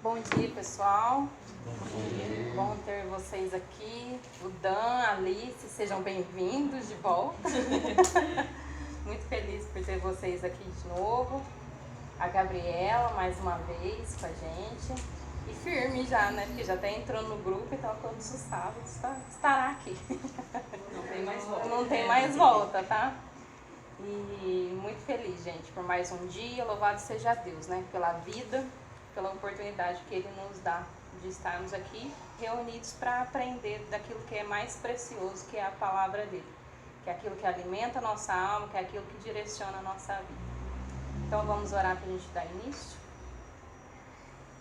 Bom dia, pessoal. Bom ter vocês aqui. O Dan, a Alice, sejam bem-vindos de volta. Muito feliz por ter vocês aqui de novo. A Gabriela, mais uma vez, com a gente. E firme já, né? Porque já até entrou no grupo, então todos os sábados estará aqui. Não tem mais volta. Não tem mais volta, tá? E muito feliz, gente, por mais um dia. Louvado seja Deus, né? Pela vida, pela oportunidade que Ele nos dá de estarmos aqui reunidos para aprender daquilo que é mais precioso, que é a palavra dele, que é aquilo que alimenta a nossa alma, que é aquilo que direciona a nossa vida. Então vamos orar para a gente dar início.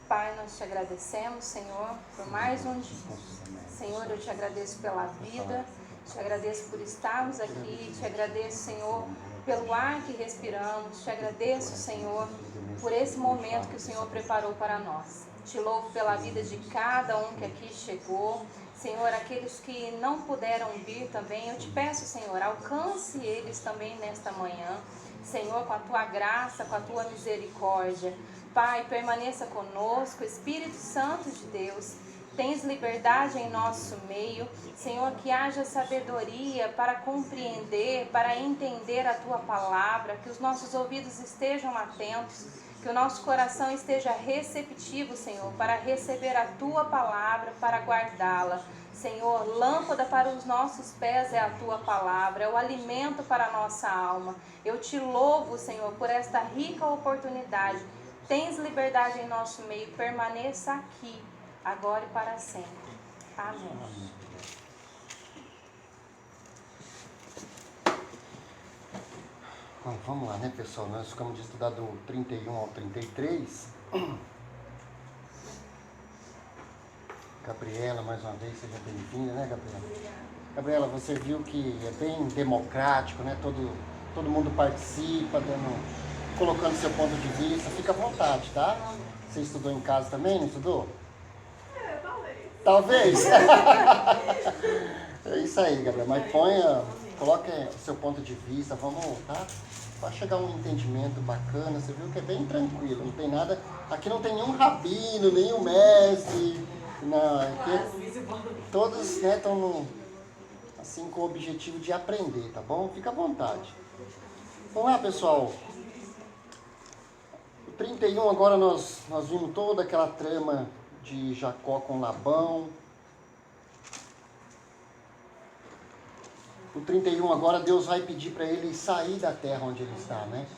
Pai, nós te agradecemos, Senhor, por mais um dia. Senhor, eu te agradeço pela vida, te agradeço por estarmos aqui, te agradeço, Senhor, pelo ar que respiramos, te agradeço, Senhor, por esse momento que o Senhor preparou para nós. Te louvo pela vida de cada um que aqui chegou. Senhor, aqueles que não puderam vir também, eu te peço, Senhor, alcance eles também nesta manhã. Senhor, com a tua graça, com a tua misericórdia. Pai, permaneça conosco, Espírito Santo de Deus. Tens liberdade em nosso meio. Senhor, que haja sabedoria para compreender, para entender a tua palavra, que os nossos ouvidos estejam atentos, que o nosso coração esteja receptivo, Senhor, para receber a tua palavra, para guardá-la. Senhor, lâmpada para os nossos pés é a tua palavra, é o alimento para a nossa alma. Eu te louvo, Senhor, por esta rica oportunidade. Tens liberdade em nosso meio, permaneça aqui, agora e para sempre. Amém. Bom, vamos lá, né, pessoal? Nós ficamos de estudar do 31 ao 33. Gabriela, mais uma vez, seja bem-vinda, né, Gabriela? Obrigada. Gabriela, você viu que é bem democrático, né? Todo mundo participa, colocando seu ponto de vista. Fica à vontade, tá? Você estudou em casa também, não estudou? Talvez. É isso aí, Gabriela. Mas coloque o seu ponto de vista, vamos, tá? Para chegar a um entendimento bacana. Você viu que é bem tranquilo, não tem nada. Aqui não tem nenhum rabino, nenhum mestre. Não, aqui todos, né, estão assim com o objetivo de aprender, tá bom? Fica à vontade. Vamos lá, pessoal. O 31 agora nós vimos toda aquela trama de Jacó com Labão. O 31 agora Deus vai pedir para ele sair da terra onde ele está, né?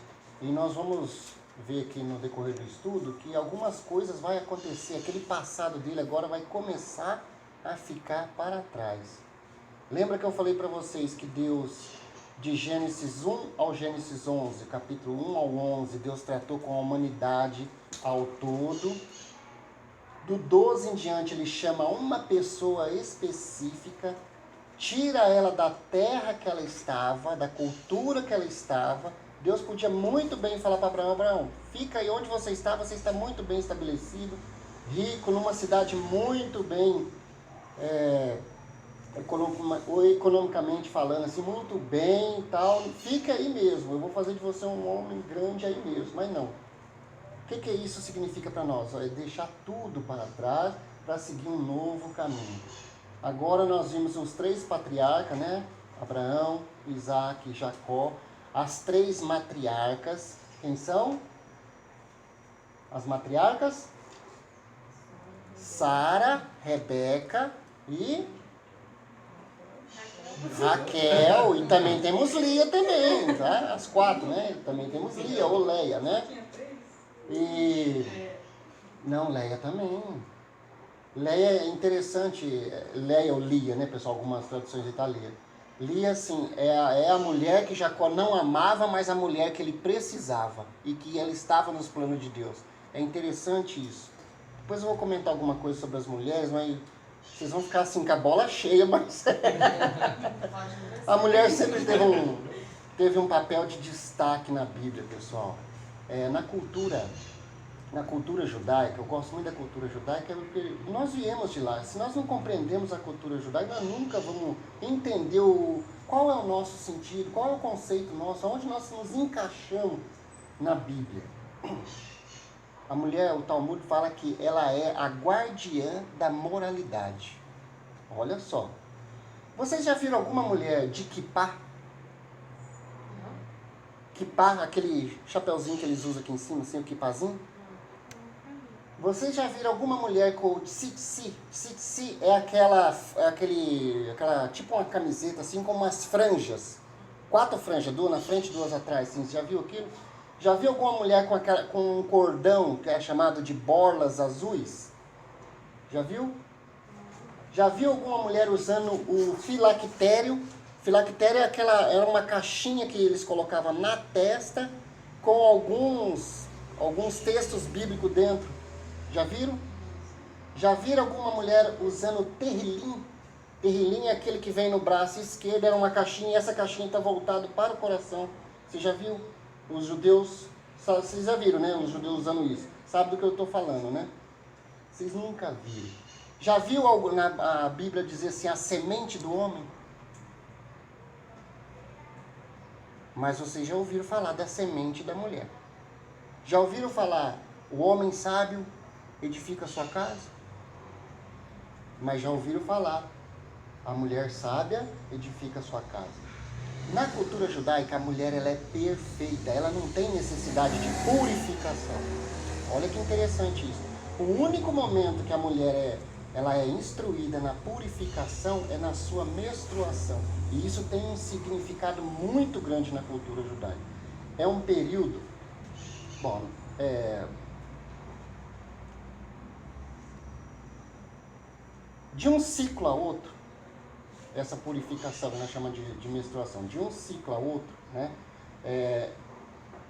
E nós vamos ver aqui no decorrer do estudo que algumas coisas vão acontecer. Aquele passado dele agora vai começar a ficar para trás. Lembra que eu falei para vocês que Deus, de Gênesis 1 ao Gênesis 11, capítulo 1 ao 11, Deus tratou com a humanidade ao todo. Do 12 em diante ele chama uma pessoa específica, tira ela da terra que ela estava, da cultura que ela estava. Deus podia muito bem falar para Abraão: Abraão, fica aí onde você está muito bem estabelecido, rico, numa cidade muito bem, economicamente falando, assim, muito bem e tal, fica aí mesmo, eu vou fazer de você um homem grande aí mesmo. Mas não. O que isso significa para nós? É deixar tudo para trás para seguir um novo caminho. Agora nós vimos os 3 patriarcas, né? Abraão, Isaac e Jacó. As 3 matriarcas. Quem são? As matriarcas? Sara, Rebeca e Raquel. E também temos Lia também, tá? As 4, né? Também temos Lia ou Leia, né? E não, Leia também. Leia é interessante, Leia ou Lia, né, pessoal? Algumas traduções italianas. Lia, assim, é a mulher que Jacó não amava, mas a mulher que ele precisava e que ela estava nos planos de Deus. É interessante isso. Depois eu vou comentar alguma coisa sobre as mulheres, mas vocês vão ficar assim com a bola cheia, mas a mulher sempre teve um papel de destaque na Bíblia, pessoal. Na cultura na cultura judaica, eu gosto muito da cultura judaica, porque nós viemos de lá. Se nós não compreendemos a cultura judaica, nós nunca vamos entender qual é o nosso sentido, qual é o conceito nosso, onde nós nos encaixamos na Bíblia. A mulher, o Talmud fala que ela é a guardiã da moralidade. Olha só. Vocês já viram alguma mulher de kippah? Kippah, aquele chapeuzinho que eles usam aqui em cima, assim, o kippahzinho? Vocês já viram alguma mulher com tzitzi? Tzitzi é aquela, tipo uma camiseta, assim, com umas franjas. 4 franjas, 2 na frente, 2 atrás, assim. Você já viu aquilo? Já viu alguma mulher com um cordão, que é chamado de borlas azuis? Já viu? Já viu alguma mulher usando o filactério? Filactério era uma caixinha que eles colocavam na testa com alguns textos bíblicos dentro. Já viram? Já viram alguma mulher usando terrilim? Terrilim é aquele que vem no braço esquerdo, era uma caixinha, e essa caixinha está voltada para o coração. Você já viu? Os judeus, vocês já viram, né? Os judeus usando isso. Sabe do que eu estou falando, né? Vocês nunca viram. Já viu algo na Bíblia dizer assim, a semente do homem? Mas vocês já ouviram falar da semente da mulher. Já ouviram falar, o homem sábio edifica a sua casa? Mas já ouviram falar, a mulher sábia edifica a sua casa. Na cultura judaica, a mulher ela é perfeita, ela não tem necessidade de purificação. Olha que interessante isso. O único momento que a mulher ela é instruída na purificação é na sua menstruação. E isso tem um significado muito grande na cultura judaica. É um período, de um ciclo a outro, essa purificação, nós chamamos de menstruação, de um ciclo a outro, né?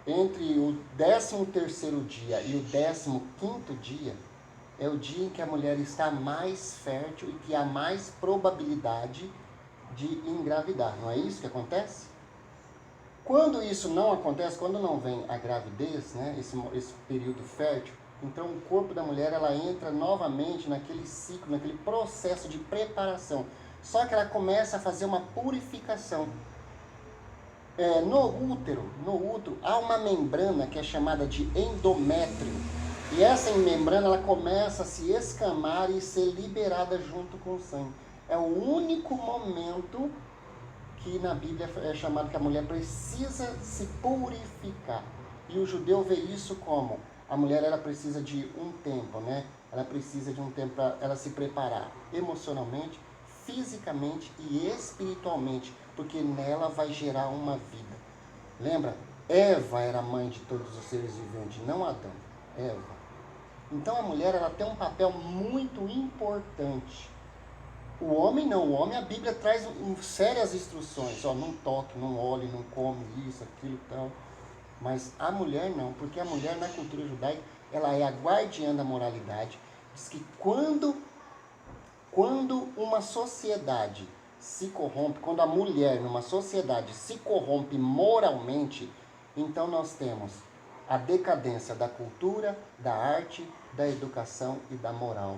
Entre o 13º dia e o 15º dia, é o dia em que a mulher está mais fértil e que há mais probabilidade de engravidar. Não é isso que acontece? Quando isso não acontece, quando não vem a gravidez, né, esse período fértil, então o corpo da mulher ela entra novamente naquele ciclo, naquele processo de preparação. Só que ela começa a fazer uma purificação. No útero há uma membrana que é chamada de endométrio. E essa membrana ela começa a se escamar e ser liberada junto com o sangue. É o único momento que na Bíblia é chamado que a mulher precisa se purificar. E o judeu vê isso como a mulher ela precisa de um tempo, né? Ela precisa de um tempo para ela se preparar emocionalmente, fisicamente e espiritualmente, porque nela vai gerar uma vida. Lembra? Eva era a mãe de todos os seres viventes, não Adão. Eva. Então a mulher ela tem um papel muito importante. O homem não, o homem a Bíblia traz sérias instruções, não toque, não olhe, não come isso, aquilo e tal. Mas a mulher não, porque a mulher na cultura judaica, ela é a guardiã da moralidade. Diz que quando uma sociedade se corrompe, quando a mulher numa sociedade se corrompe moralmente, então nós temos a decadência da cultura, da arte, da educação e da moral.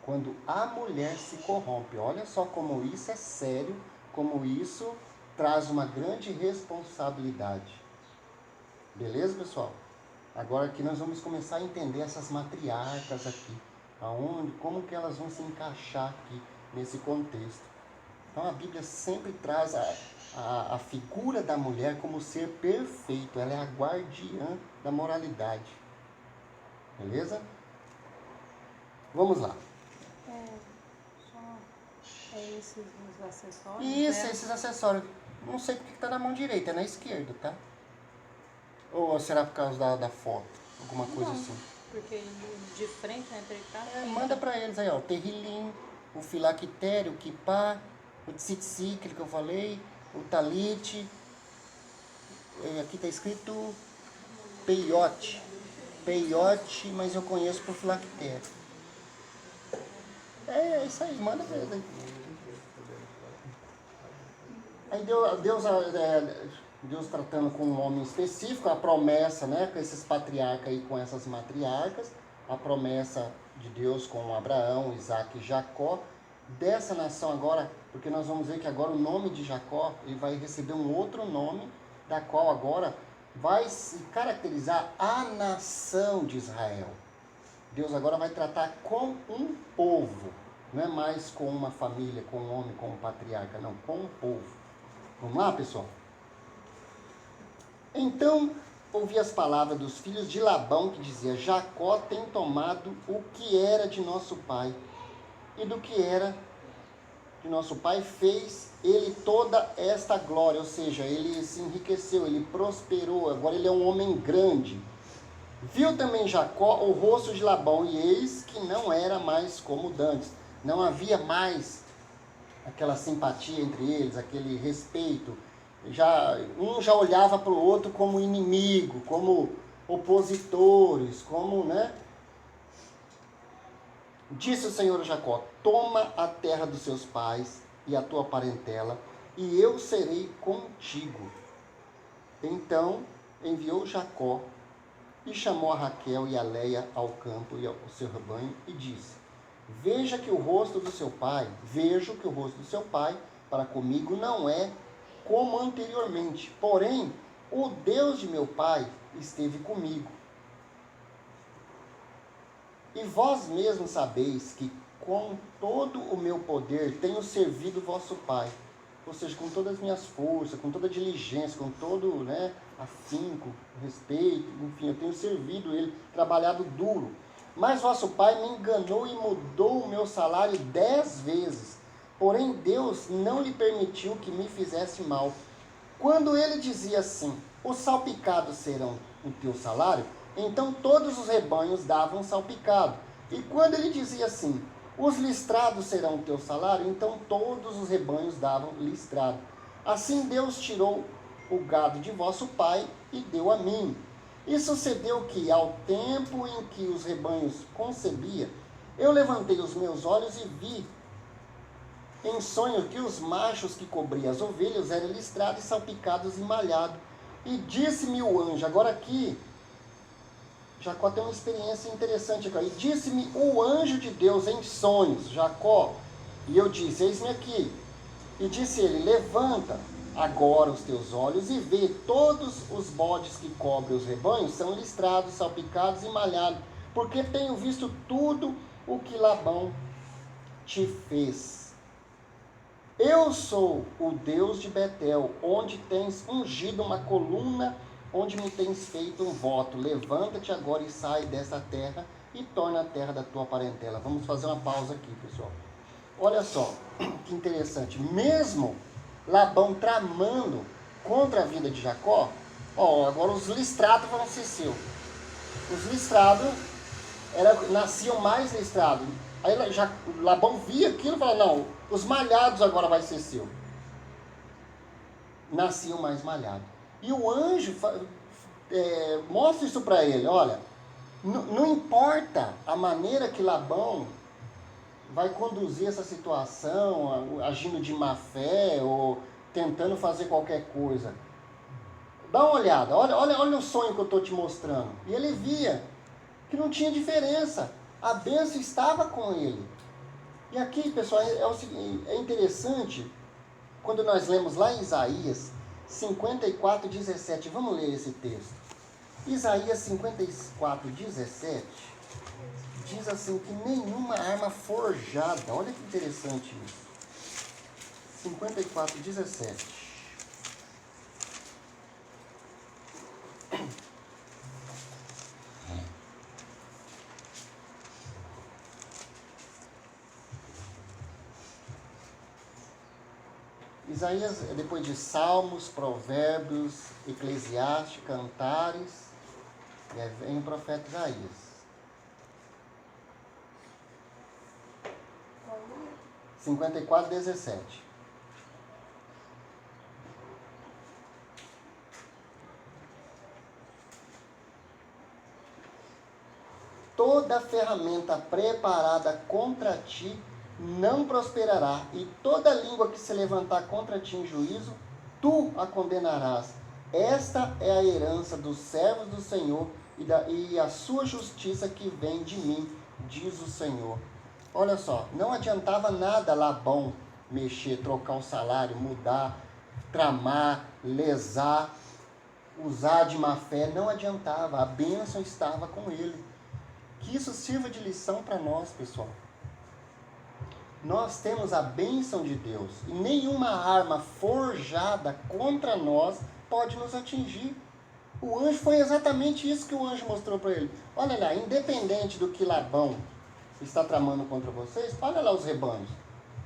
Quando a mulher se corrompe, olha só como isso é sério, como isso traz uma grande responsabilidade. Beleza, pessoal? Agora aqui nós vamos começar a entender essas matriarcas aqui, como que elas vão se encaixar aqui nesse contexto. Então a Bíblia sempre traz a figura da mulher como ser perfeito, ela é a guardiã da moralidade. Beleza? Vamos lá. Esses acessórios? Isso, esses acessórios. Não sei porque está na mão direita, é na esquerda, tá? Ou será por causa da foto? Alguma coisa assim? Porque de frente, né, manda para eles aí, ó. O terrilim, o filactério, o kippah, o tzitzi, aquele que eu falei, o talit. Aqui está escrito peiote. Peiote, mas eu conheço por filactério. É isso aí, manda para eles aí. Aí Deus Deus tratando com um homem específico, a promessa, né, com esses patriarcas e com essas matriarcas, a promessa de Deus com Abraão, Isaac e Jacó, dessa nação agora, porque nós vamos ver que agora o nome de Jacó, ele vai receber um outro nome, da qual agora vai se caracterizar a nação de Israel. Deus agora vai tratar com um povo, não é mais com uma família, com um homem, com um patriarca, não, com um povo. Vamos lá, pessoal? Então, ouvi as palavras dos filhos de Labão, que dizia: Jacó tem tomado o que era de nosso pai, e do que era de nosso pai fez ele toda esta glória, ou seja, ele se enriqueceu, ele prosperou, agora ele é um homem grande. Viu também Jacó o rosto de Labão, e eis que não era mais como dantes, não havia mais aquela simpatia entre eles, aquele respeito. Um já olhava para o outro como inimigo, como opositores, como, né? Disse o Senhor a Jacó: toma a terra dos seus pais e a tua parentela, e eu serei contigo. Então enviou Jacó e chamou a Raquel e a Leia ao campo e ao seu rebanho, e disse: vejo que o rosto do seu pai para comigo não é como anteriormente, porém o Deus de meu pai esteve comigo. E vós mesmos sabeis que com todo o meu poder tenho servido vosso pai, ou seja, com todas as minhas forças, com toda a diligência, com todo, né, afinco, respeito, enfim, eu tenho servido ele, trabalhado duro. Mas vosso pai me enganou e mudou o meu salário 10 vezes. Porém, Deus não lhe permitiu que me fizesse mal. Quando ele dizia assim: os salpicados serão o teu salário, então todos os rebanhos davam salpicado. E quando ele dizia assim: os listrados serão o teu salário, então todos os rebanhos davam listrado. Assim Deus tirou o gado de vosso pai e deu a mim. E sucedeu que, ao tempo em que os rebanhos concebia, eu levantei os meus olhos e vi em sonho que os machos que cobriam as ovelhas eram listrados e salpicados e malhados. E disse-me o anjo, agora aqui, Jacó tem uma experiência interessante aqui. E disse-me o anjo de Deus em sonhos: Jacó. E eu disse: eis-me aqui. E disse ele: levanta agora os teus olhos e vê, todos os bodes que cobrem os rebanhos são listrados, salpicados e malhados, porque tenho visto tudo o que Labão te fez. Eu sou o Deus de Betel, onde tens ungido uma coluna, onde me tens feito um voto. Levanta-te agora e sai dessa terra e torna a terra da tua parentela. Vamos fazer uma pausa aqui, pessoal. Olha só, que interessante. Mesmo Labão tramando contra a vida de Jacó, agora os listrados vão ser seus. Os listrados nasciam mais listrados. Aí Labão via aquilo e falou: não, os malhados agora vai ser seu. Nasciam mais malhados. E o anjo mostra isso para ele: olha, não importa a maneira que Labão vai conduzir essa situação, agindo de má fé ou tentando fazer qualquer coisa. Dá uma olhada, olha o sonho que eu estou te mostrando. E ele via que não tinha diferença. A bênção estava com ele. E aqui, pessoal, é interessante, quando nós lemos lá em Isaías 54:17. Vamos ler esse texto. Isaías 54:17 diz assim, que nenhuma arma forjada, olha que interessante isso. 54:17. Isaías, depois de Salmos, Provérbios, Eclesiastes, Cantares, e aí vem o profeta Isaías. 54:17. Toda ferramenta preparada contra ti não prosperará, e toda língua que se levantar contra ti em juízo, tu a condenarás. Esta é a herança dos servos do Senhor e a sua justiça que vem de mim, diz o Senhor. Olha só, não adiantava nada Labão mexer, trocar o salário, mudar, tramar, lesar, usar de má fé, não adiantava, a bênção estava com ele. Que isso sirva de lição para nós, pessoal. Nós temos a bênção de Deus e nenhuma arma forjada contra nós pode nos atingir. O anjo foi exatamente isso que o anjo mostrou para ele. Olha lá, independente do que Labão está tramando contra vocês, olha lá os rebanhos.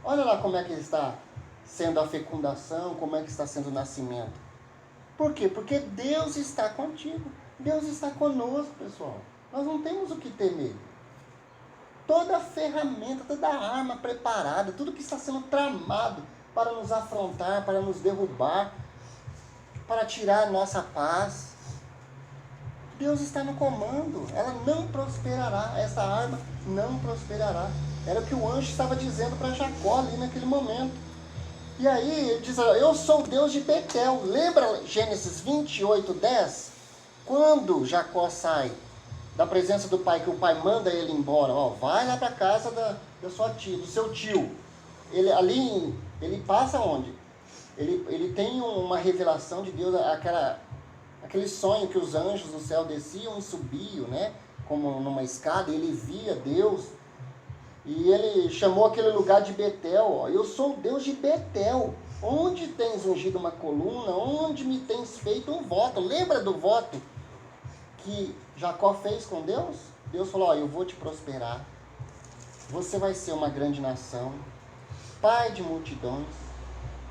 Olha lá como é que está sendo a fecundação, como é que está sendo o nascimento. Por quê? Porque Deus está contigo. Deus está conosco, pessoal. Nós não temos o que temer. Toda a ferramenta, toda a arma preparada, tudo que está sendo tramado para nos afrontar, para nos derrubar, para tirar a nossa paz. Deus está no comando. Ela não prosperará. Essa arma não prosperará. Era o que o anjo estava dizendo para Jacó ali naquele momento. E aí ele diz, eu sou o Deus de Betel. Lembra Gênesis 28:10? Quando Jacó sai da presença do pai, que o pai manda ele embora, vai lá para a casa da sua tia, do seu tio. Ele passa onde? Ele tem uma revelação de Deus, aquele sonho que os anjos do céu desciam e subiam, né? Como numa escada, ele via Deus. E ele chamou aquele lugar de Betel. Eu sou o Deus de Betel. Onde tens ungido uma coluna? Onde me tens feito um voto? Lembra do voto que Jacó fez com Deus? Deus falou, eu vou te prosperar. Você vai ser uma grande nação. Pai de multidões.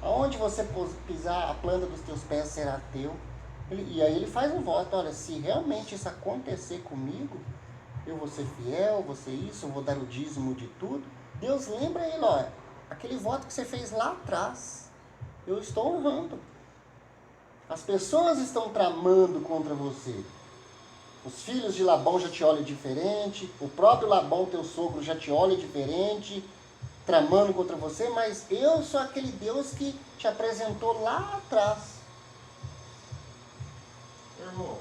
Aonde você pisar, a planta dos teus pés será teu. E aí ele faz um voto. Olha, se realmente isso acontecer comigo, eu vou ser fiel, vou ser isso, eu vou dar o dízimo de tudo. Deus lembra ele, aquele voto que você fez lá atrás, eu estou honrando. As pessoas estão tramando contra você. Os filhos de Labão já te olham diferente, o próprio Labão, teu sogro, já te olha diferente, tramando contra você, mas eu sou aquele Deus que te apresentou lá atrás. Irmão,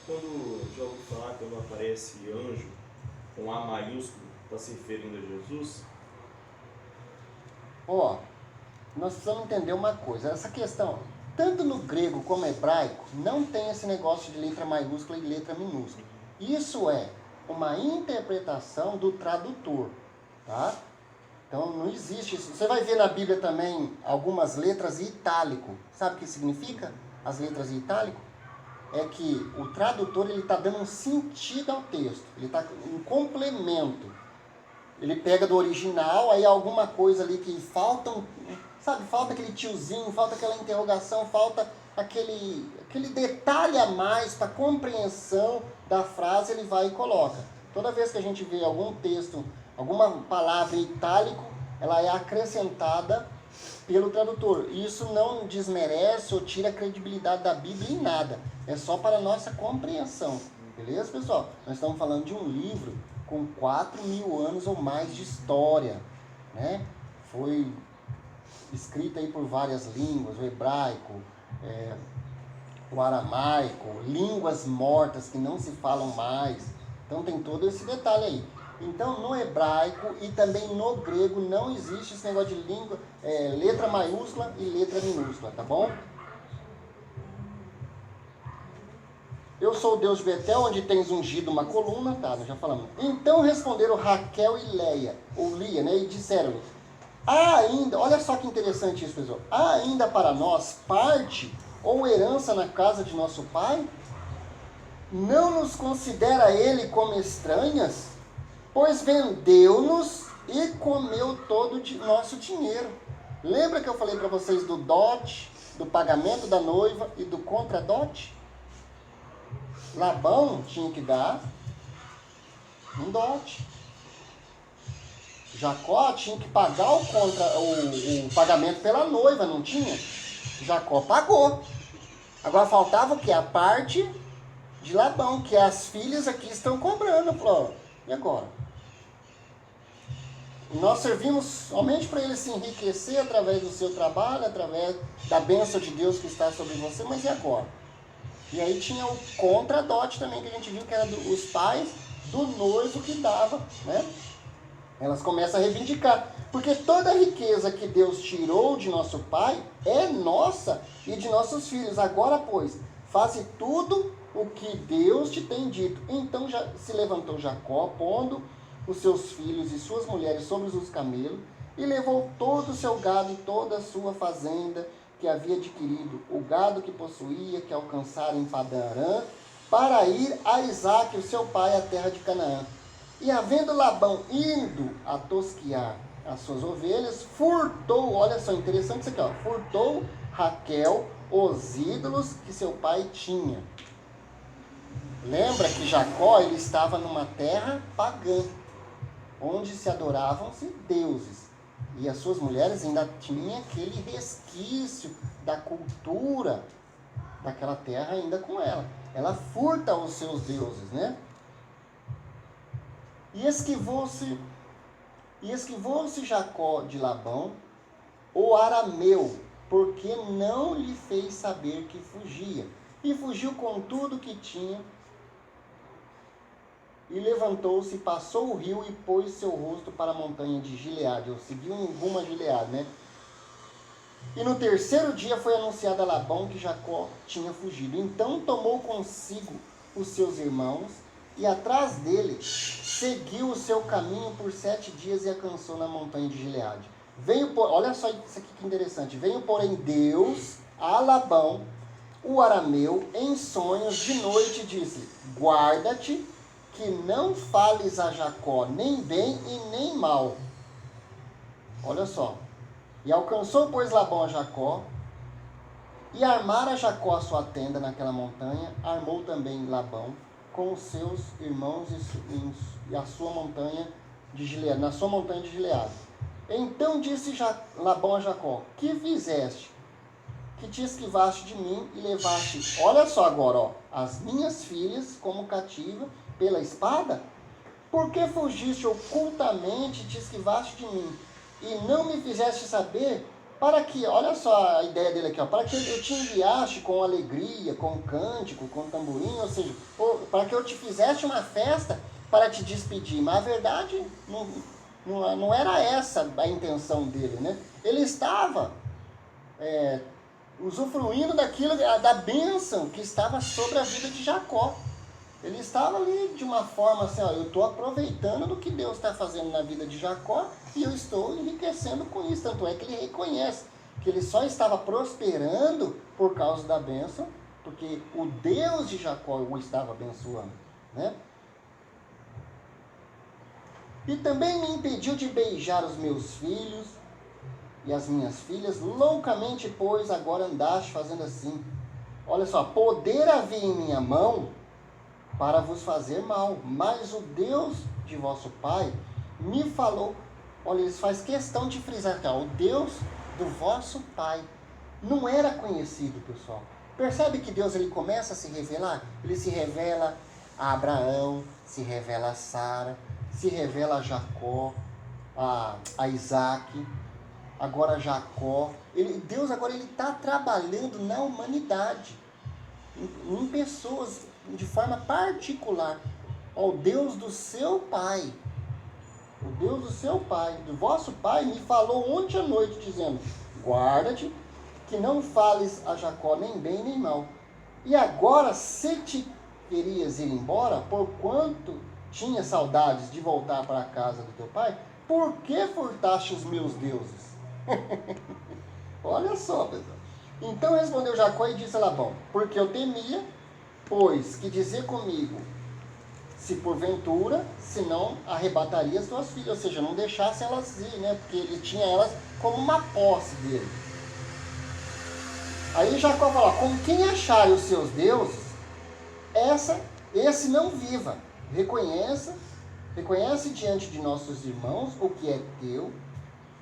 quando já ouvi falar, quando aparece anjo com A maiúsculo, está se referindo a Jesus? Nós precisamos entender uma coisa, essa questão, tanto no grego como no hebraico, não tem esse negócio de letra maiúscula e letra minúscula. Isso é uma interpretação do tradutor, tá? Então não existe isso. Você vai ver na Bíblia também algumas letras em itálico. Sabe o que significa as letras em itálico? É que o tradutor está dando um sentido ao texto, ele está um complemento. Ele pega do original, aí alguma coisa ali que falta, falta aquele tiozinho, falta aquela interrogação, falta aquele detalhe a mais para compreensão da frase, ele vai e coloca. Toda vez que a gente vê algum texto, alguma palavra em itálico, ela é acrescentada pelo tradutor. Isso não desmerece ou tira a credibilidade da Bíblia em nada. É só para a nossa compreensão. Beleza, pessoal? Nós estamos falando de um livro com 4.000 anos ou mais de história, né? Foi escrito aí por várias línguas, o hebraico, o aramaico, línguas mortas que não se falam mais. Então tem todo esse detalhe aí. Então no hebraico e também no grego não existe esse negócio de língua, letra maiúscula e letra minúscula, tá bom? Eu sou o Deus de Betel, onde tens ungido uma coluna, tá, nós já falamos. Então responderam Raquel e Lia, né, e disseram-lhe, ainda, olha só que interessante isso, pessoal, há ainda para nós parte ou herança na casa de nosso pai? Não nos considera ele como estranhas? Pois vendeu-nos e comeu todo o nosso dinheiro. Lembra que eu falei para vocês do dote, do pagamento da noiva e do contradote? Labão tinha que dar um dote. Jacó tinha que pagar o pagamento pela noiva, não tinha? Jacó pagou. Agora faltava o quê? A parte de Labão, que as filhas aqui estão cobrando. Falou, e agora? Nós servimos somente para ele se enriquecer através do seu trabalho, através da bênção de Deus que está sobre você, mas e agora? E aí tinha o contradote também, que a gente viu que era os pais do noivo que dava, né? Elas começam a reivindicar, porque toda a riqueza que Deus tirou de nosso pai é nossa e de nossos filhos. Agora, pois, faze tudo o que Deus te tem dito. Então já se levantou Jacó, pondo os seus filhos e suas mulheres sobre os camelos, e levou todo o seu gado e toda a sua fazenda que havia adquirido, o gado que possuía, que alcançara em Padã Arã, para ir a Isaque, o seu pai, à terra de Canaã. E havendo Labão indo a tosquiar as suas ovelhas, furtou, olha só, interessante isso aqui, ó, furtou Raquel os ídolos que seu pai tinha. Lembra que Jacó, ele estava numa terra pagã, onde se adoravam-se deuses. E as suas mulheres ainda tinham aquele resquício da cultura daquela terra ainda com ela. Ela furta os seus deuses, né? E esquivou-se Jacó de Labão, o arameu, porque não lhe fez saber que fugia. E fugiu com tudo que tinha. E levantou-se, passou o rio e pôs seu rosto para a montanha de Gileade. Ou seguiu em rumo a Gileade, né? E no terceiro dia foi anunciado a Labão que Jacó tinha fugido. Então tomou consigo os seus irmãos e atrás dele seguiu o seu caminho por 7 dias e alcançou na montanha de Gileade. Olha só isso aqui que interessante. Veio, porém, Deus a Labão, o arameu, em sonhos de noite, e disse: guarda-te, que não fales a Jacó nem bem e nem mal. Olha só. E alcançou, pois, Labão a Jacó, e armara Jacó a sua tenda naquela montanha, armou também Labão com os seus irmãos e a sua montanha de Gileade, na sua montanha de Gileade. Então disse Labão a Jacó: que fizeste? Que te esquivaste de mim e levaste, olha só agora, ó, as minhas filhas como cativa pela espada? Por que fugiste ocultamente e te esquivaste de mim? E não me fizeste saber, para que, olha só a ideia dele aqui, ó, para que eu te enviaste com alegria, com cântico, com tamborim, ou seja, para que eu te fizesse uma festa para te despedir. Mas a verdade não era essa a intenção dele, né? Ele estava usufruindo daquilo, da bênção que estava sobre a vida de Jacó. Ele estava ali de uma forma assim, ó, eu estou aproveitando do que Deus está fazendo na vida de Jacó e eu estou enriquecendo com isso. Tanto é que ele reconhece que ele só estava prosperando por causa da bênção, porque o Deus de Jacó o estava abençoando, né? E também me impediu de beijar os meus filhos e as minhas filhas, loucamente, pois, agora andaste fazendo assim. Olha só, poder havia em minha mão para vos fazer mal, mas o Deus de vosso pai me falou. Olha, eles faz questão de frisar aqui, ó, o Deus do vosso pai não era conhecido, pessoal. Percebe que Deus, ele começa a se revelar? Ele se revela a Abraão, se revela a Sara, se revela a Jacó, a Isaque, agora Jacó. Deus agora ele está trabalhando na humanidade, em pessoas, de forma particular. Ó, o Deus do seu pai, o Deus do seu pai, do vosso pai, me falou ontem à noite, dizendo: guarda-te, que não fales a Jacó nem bem nem mal. E agora, se te querias ir embora, porquanto tinha saudades de voltar para a casa do teu pai, por que furtaste os meus deuses? Olha só, pessoal. Então respondeu Jacó e disse a Labão: porque eu temia, pois, que dizer comigo, se porventura, se não arrebataria as tuas filhas, ou seja, não deixasse elas ir, né? Porque ele tinha elas como uma posse dele. Aí Jacó falou: com quem acharem os seus deuses, esse não viva. Reconhece diante de nossos irmãos o que é teu,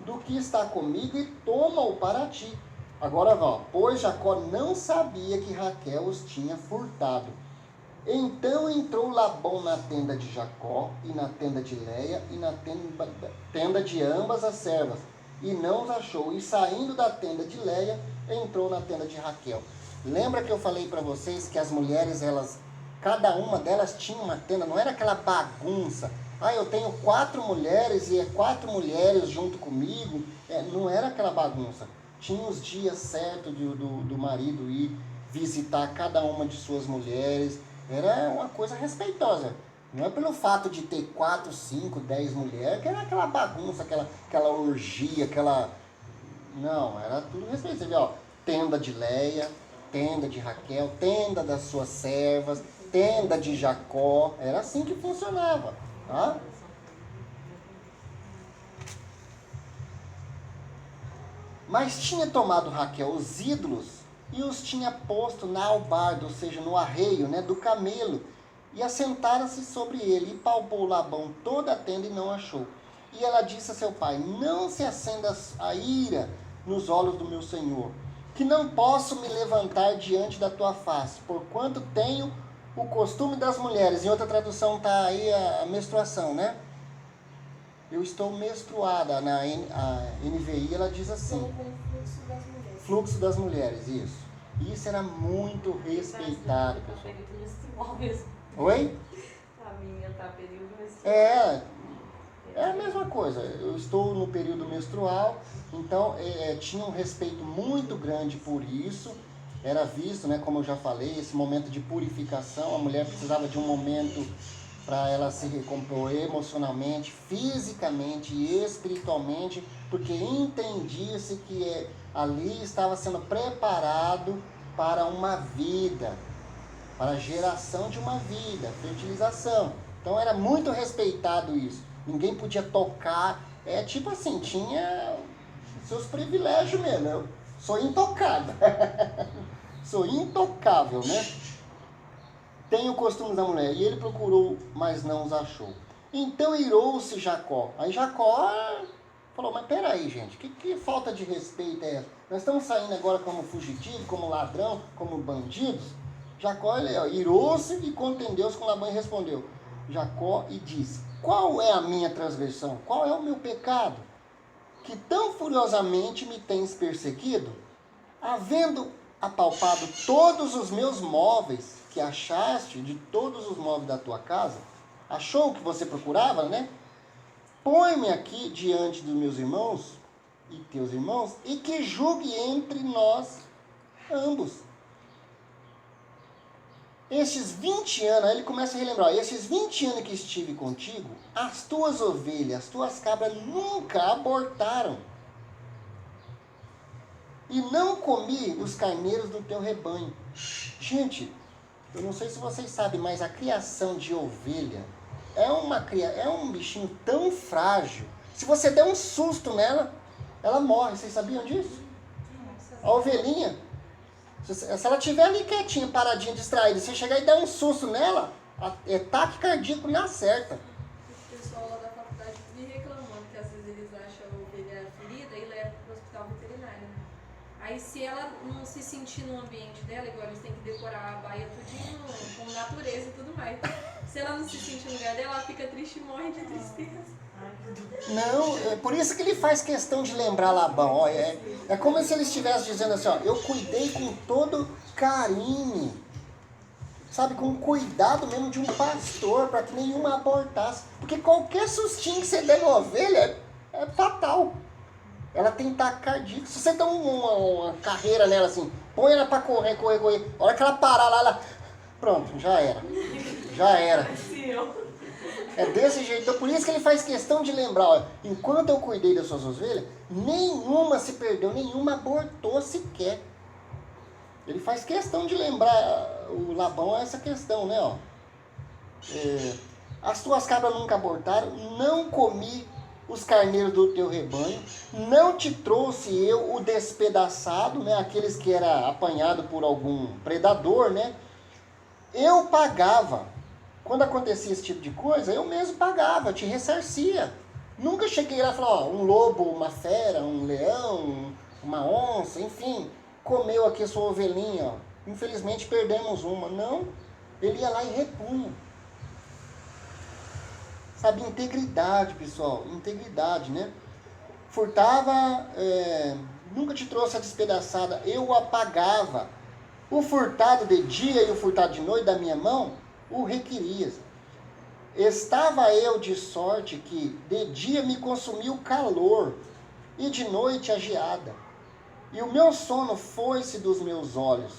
do que está comigo, e toma-o para ti. Agora, pois Jacó não sabia que Raquel os tinha furtado. Então entrou Labão na tenda de Jacó, e na tenda de Léia, e na tenda de ambas as servas, e não os achou. E saindo da tenda de Léia, entrou na tenda de Raquel. Lembra que eu falei para vocês que as mulheres, cada uma delas tinha uma tenda, não era aquela bagunça. Eu tenho 4 mulheres e 4 mulheres junto comigo. Não era aquela bagunça. Tinha os dias certos do marido ir visitar cada uma de suas mulheres. Era uma coisa respeitosa. Não é pelo fato de ter 4, 5, 10 mulheres, que era aquela bagunça, aquela orgia, Não, era tudo respeitoso. Você vê, tenda de Léia, tenda de Raquel, tenda das suas servas, tenda de Jacó. Era assim que funcionava, tá? Mas tinha tomado Raquel os ídolos e os tinha posto na albarda, ou seja, no arreio, do camelo, e assentaram-se sobre ele, e palpou Labão toda a tenda e não achou. E ela disse a seu pai: não se acenda a ira nos olhos do meu senhor, que não posso me levantar diante da tua face, porquanto tenho o costume das mulheres. Em outra tradução está aí a menstruação, Eu estou menstruada. Na NVI ela diz assim. Com o fluxo das mulheres. Fluxo das mulheres, isso. Isso era muito respeitado, Tá pessoal. período menstrual mesmo. Oi? A minha tá período menstrual. É a mesma coisa. Eu estou no período menstrual, então tinha um respeito muito grande por isso. Era visto, como eu já falei, esse momento de purificação. A mulher precisava de um momento para ela se recompor emocionalmente, fisicamente e espiritualmente, porque entendia-se que ali estava sendo preparado para uma vida, para a geração de uma vida, fertilização. Então era muito respeitado isso. Ninguém podia tocar. Tipo assim, tinha seus privilégios mesmo. Eu sou intocada. Sou intocável, Tem o costume da mulher. E ele procurou, mas não os achou. Então irou-se Jacó. Aí Jacó falou: mas peraí, gente, que falta de respeito é essa? Nós estamos saindo agora como fugitivo, como ladrão, como bandidos. Jacó irou-se e contendeu-se com Labão e respondeu Jacó e disse: qual é a minha transgressão? Qual é o meu pecado? Que tão furiosamente me tens perseguido? Havendo apalpado todos os meus móveis que achaste, de todos os móveis da tua casa, achou o que você procurava, Põe-me aqui diante dos meus irmãos e teus irmãos, e que julgue entre nós ambos. Estes 20 anos, aí ele começa a relembrar, esses 20 anos que estive contigo, as tuas ovelhas, as tuas cabras nunca abortaram. E não comi os carneiros do teu rebanho. Gente, eu não sei se vocês sabem, mas a criação de ovelha é um bichinho tão frágil. Se você der um susto nela, ela morre. Vocês sabiam disso? A ovelhinha, se ela estiver ali quietinha, paradinha, distraída, você chegar e dar um susto nela, ataque cardíaco na certa. O pessoal lá da faculdade me reclamando que às vezes eles acham a ovelha ferida e levam para o hospital veterinário. Aí se ela não se sentir no ambiente dela, igual eles têm que decorar a baia tudinho com natureza e tudo mais. Se ela não se sentir no lugar dela, ela fica triste e morre de tristeza. Não, é por isso que ele faz questão de lembrar Labão. É como se ele estivesse dizendo assim, eu cuidei com todo carinho, sabe, com cuidado mesmo de um pastor, para que nenhuma abortasse. Porque qualquer sustinho que você der na ovelha é fatal. Ela tem taquicardia. Se você dá uma carreira nela assim, põe ela para correr. A hora que ela parar lá, pronto, já era. É desse jeito. Então, por isso que ele faz questão de lembrar, enquanto eu cuidei das suas ovelhas, nenhuma se perdeu, nenhuma abortou sequer. Ele faz questão de lembrar o Labão essa questão, as tuas cabras nunca abortaram, não comi os carneiros do teu rebanho, não te trouxe eu o despedaçado, aqueles que era apanhado por algum predador, Eu pagava. Quando acontecia esse tipo de coisa, eu mesmo pagava, eu te ressarcia. Nunca cheguei lá e falei, um lobo, uma fera, um leão, uma onça, enfim, comeu aqui a sua ovelhinha, Infelizmente perdemos uma. Não, Ele ia lá e repunha. Sabe, integridade, pessoal, integridade, né? Furtava, nunca te trouxe a despedaçada, eu o apagava. O furtado de dia e o furtado de noite da minha mão, o requerias. Estava eu de sorte que de dia me consumia o calor e de noite a geada. E o meu sono foi-se dos meus olhos.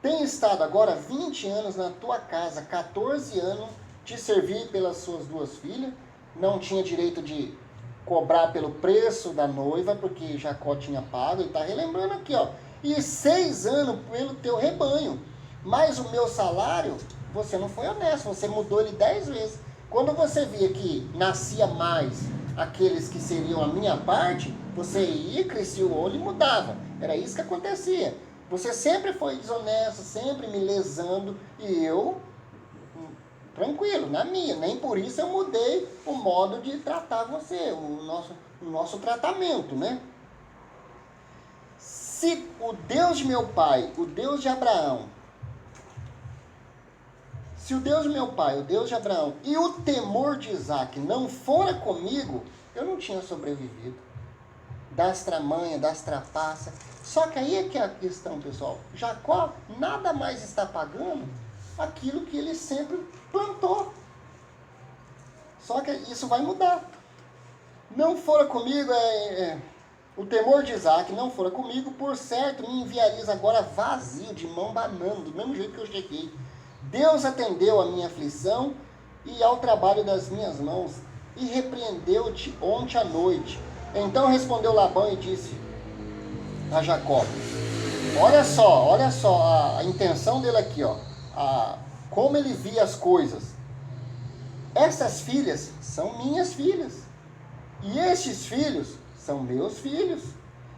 Tenho estado agora 20 anos na tua casa, 14 anos te servi pelas suas 2 filhas. Não tinha direito de cobrar pelo preço da noiva, porque Jacó tinha pago. Ele está relembrando aqui, ó. E 6 anos pelo teu rebanho. Mas o meu salário, você não foi honesto, você mudou ele 10 vezes. Quando você via que nascia mais aqueles que seriam a minha parte, você ia, crescia o olho e mudava. Era isso que acontecia. Você sempre foi desonesto, sempre me lesando, e eu, tranquilo, na minha. Nem por isso eu mudei o modo de tratar você, o nosso tratamento, né? Se o Deus de meu pai, o Deus de Abraão, se o Deus de meu pai, o Deus de Abraão e o temor de Isaac não fora comigo, eu não tinha sobrevivido. Das tramanhas, das trapaças. Só que aí é que é a questão, pessoal. Jacó nada mais está pagando aquilo que ele sempre plantou. Só que isso vai mudar. Não fora comigo, o temor de Isaac não fora comigo, por certo me enviarias agora vazio, de mão banando, do mesmo jeito que eu cheguei. Deus atendeu a minha aflição e ao trabalho das minhas mãos, e repreendeu-te ontem à noite. Então respondeu Labão e disse a Jacó, olha só a intenção dele aqui, ó, como ele via as coisas. Essas filhas são minhas filhas, e estes filhos são meus filhos,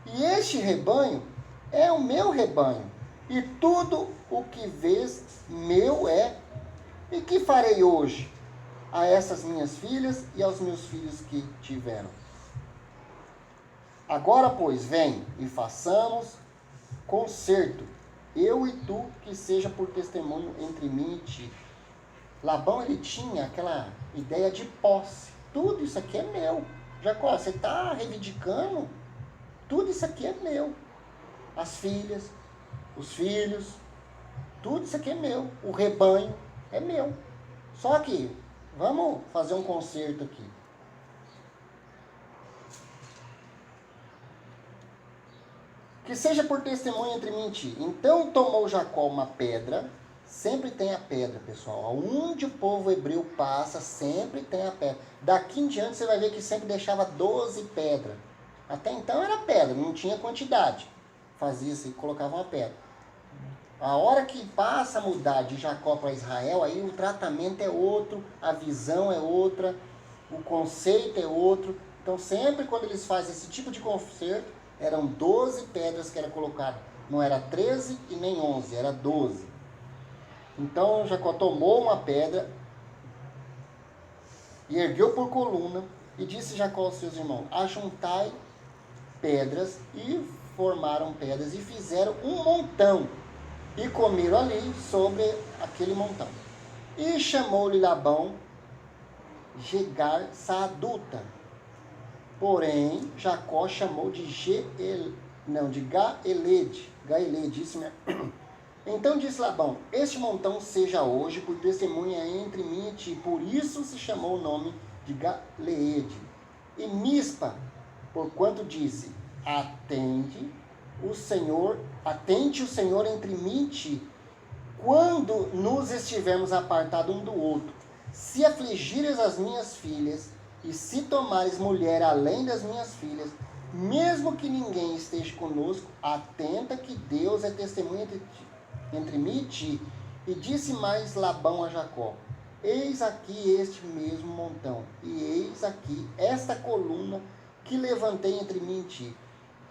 e este rebanho é o meu rebanho, e tudo o que vês meu é. E que farei hoje a essas minhas filhas e aos meus filhos que tiveram? Agora, pois, vem e façamos concerto, eu e tu, que seja por testemunho entre mim e ti. Labão, ele tinha aquela ideia de posse. Tudo isso aqui é meu. Jacó, você está reivindicando? Tudo isso aqui é meu. As filhas, os filhos, tudo isso aqui é meu. O rebanho é meu. Só que, vamos fazer um concerto aqui. Que seja por testemunho entre mim e ti. Então tomou Jacó uma pedra. Sempre tem a pedra, pessoal. Onde o povo hebreu passa, sempre tem a pedra. Daqui em diante você vai ver que sempre deixava 12 pedras. Até então era pedra, não tinha quantidade. Fazia isso e colocava uma pedra. A hora que passa a mudar de Jacó para Israel, aí o tratamento é outro, a visão é outra, o conceito é outro. Então sempre quando eles fazem esse tipo de concerto, eram 12 pedras que eram colocadas. Não era 13 e nem 11, era 12. Então Jacó tomou uma pedra e ergueu por coluna, e disse Jacó aos seus irmãos, ajuntai pedras, e formaram pedras, e fizeram um montão, e comeram ali sobre aquele montão. E chamou-lhe Labão Jegar Saaduta. Porém, Jacó chamou de Gaelede, isso mesmo. Então disse Labão, este montão seja hoje por testemunha entre mim e ti. Por isso se chamou o nome de Galeede. E Mispa, porquanto disse, atende o Senhor entre mim e ti, quando nos estivermos apartados um do outro. Se afligires as minhas filhas, e se tomares mulher além das minhas filhas, mesmo que ninguém esteja conosco, atenta que Deus é testemunha entre mim e ti. E disse mais Labão a Jacó, eis aqui este mesmo montão, e eis aqui esta coluna que levantei entre mim e ti.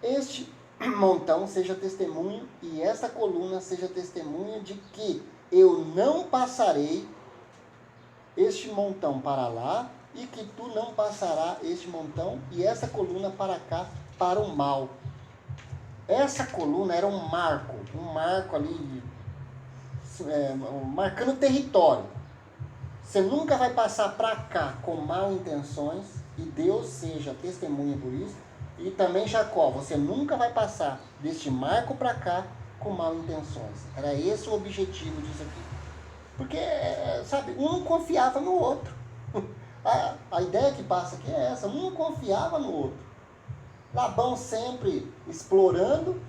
Este montão seja testemunho, e esta coluna seja testemunha de que eu não passarei este montão para lá, e que tu não passarás este montão e essa coluna para cá, para o mal. Essa coluna era um marco ali marcando território. Você nunca vai passar para cá com mal intenções, e Deus seja testemunha por isso. E também Jacó, você nunca vai passar deste marco para cá com mal intenções. Era esse o objetivo disso aqui. Porque, sabe, um confiava no outro. A ideia que passa aqui é essa, um confiava no outro. Labão sempre explorando,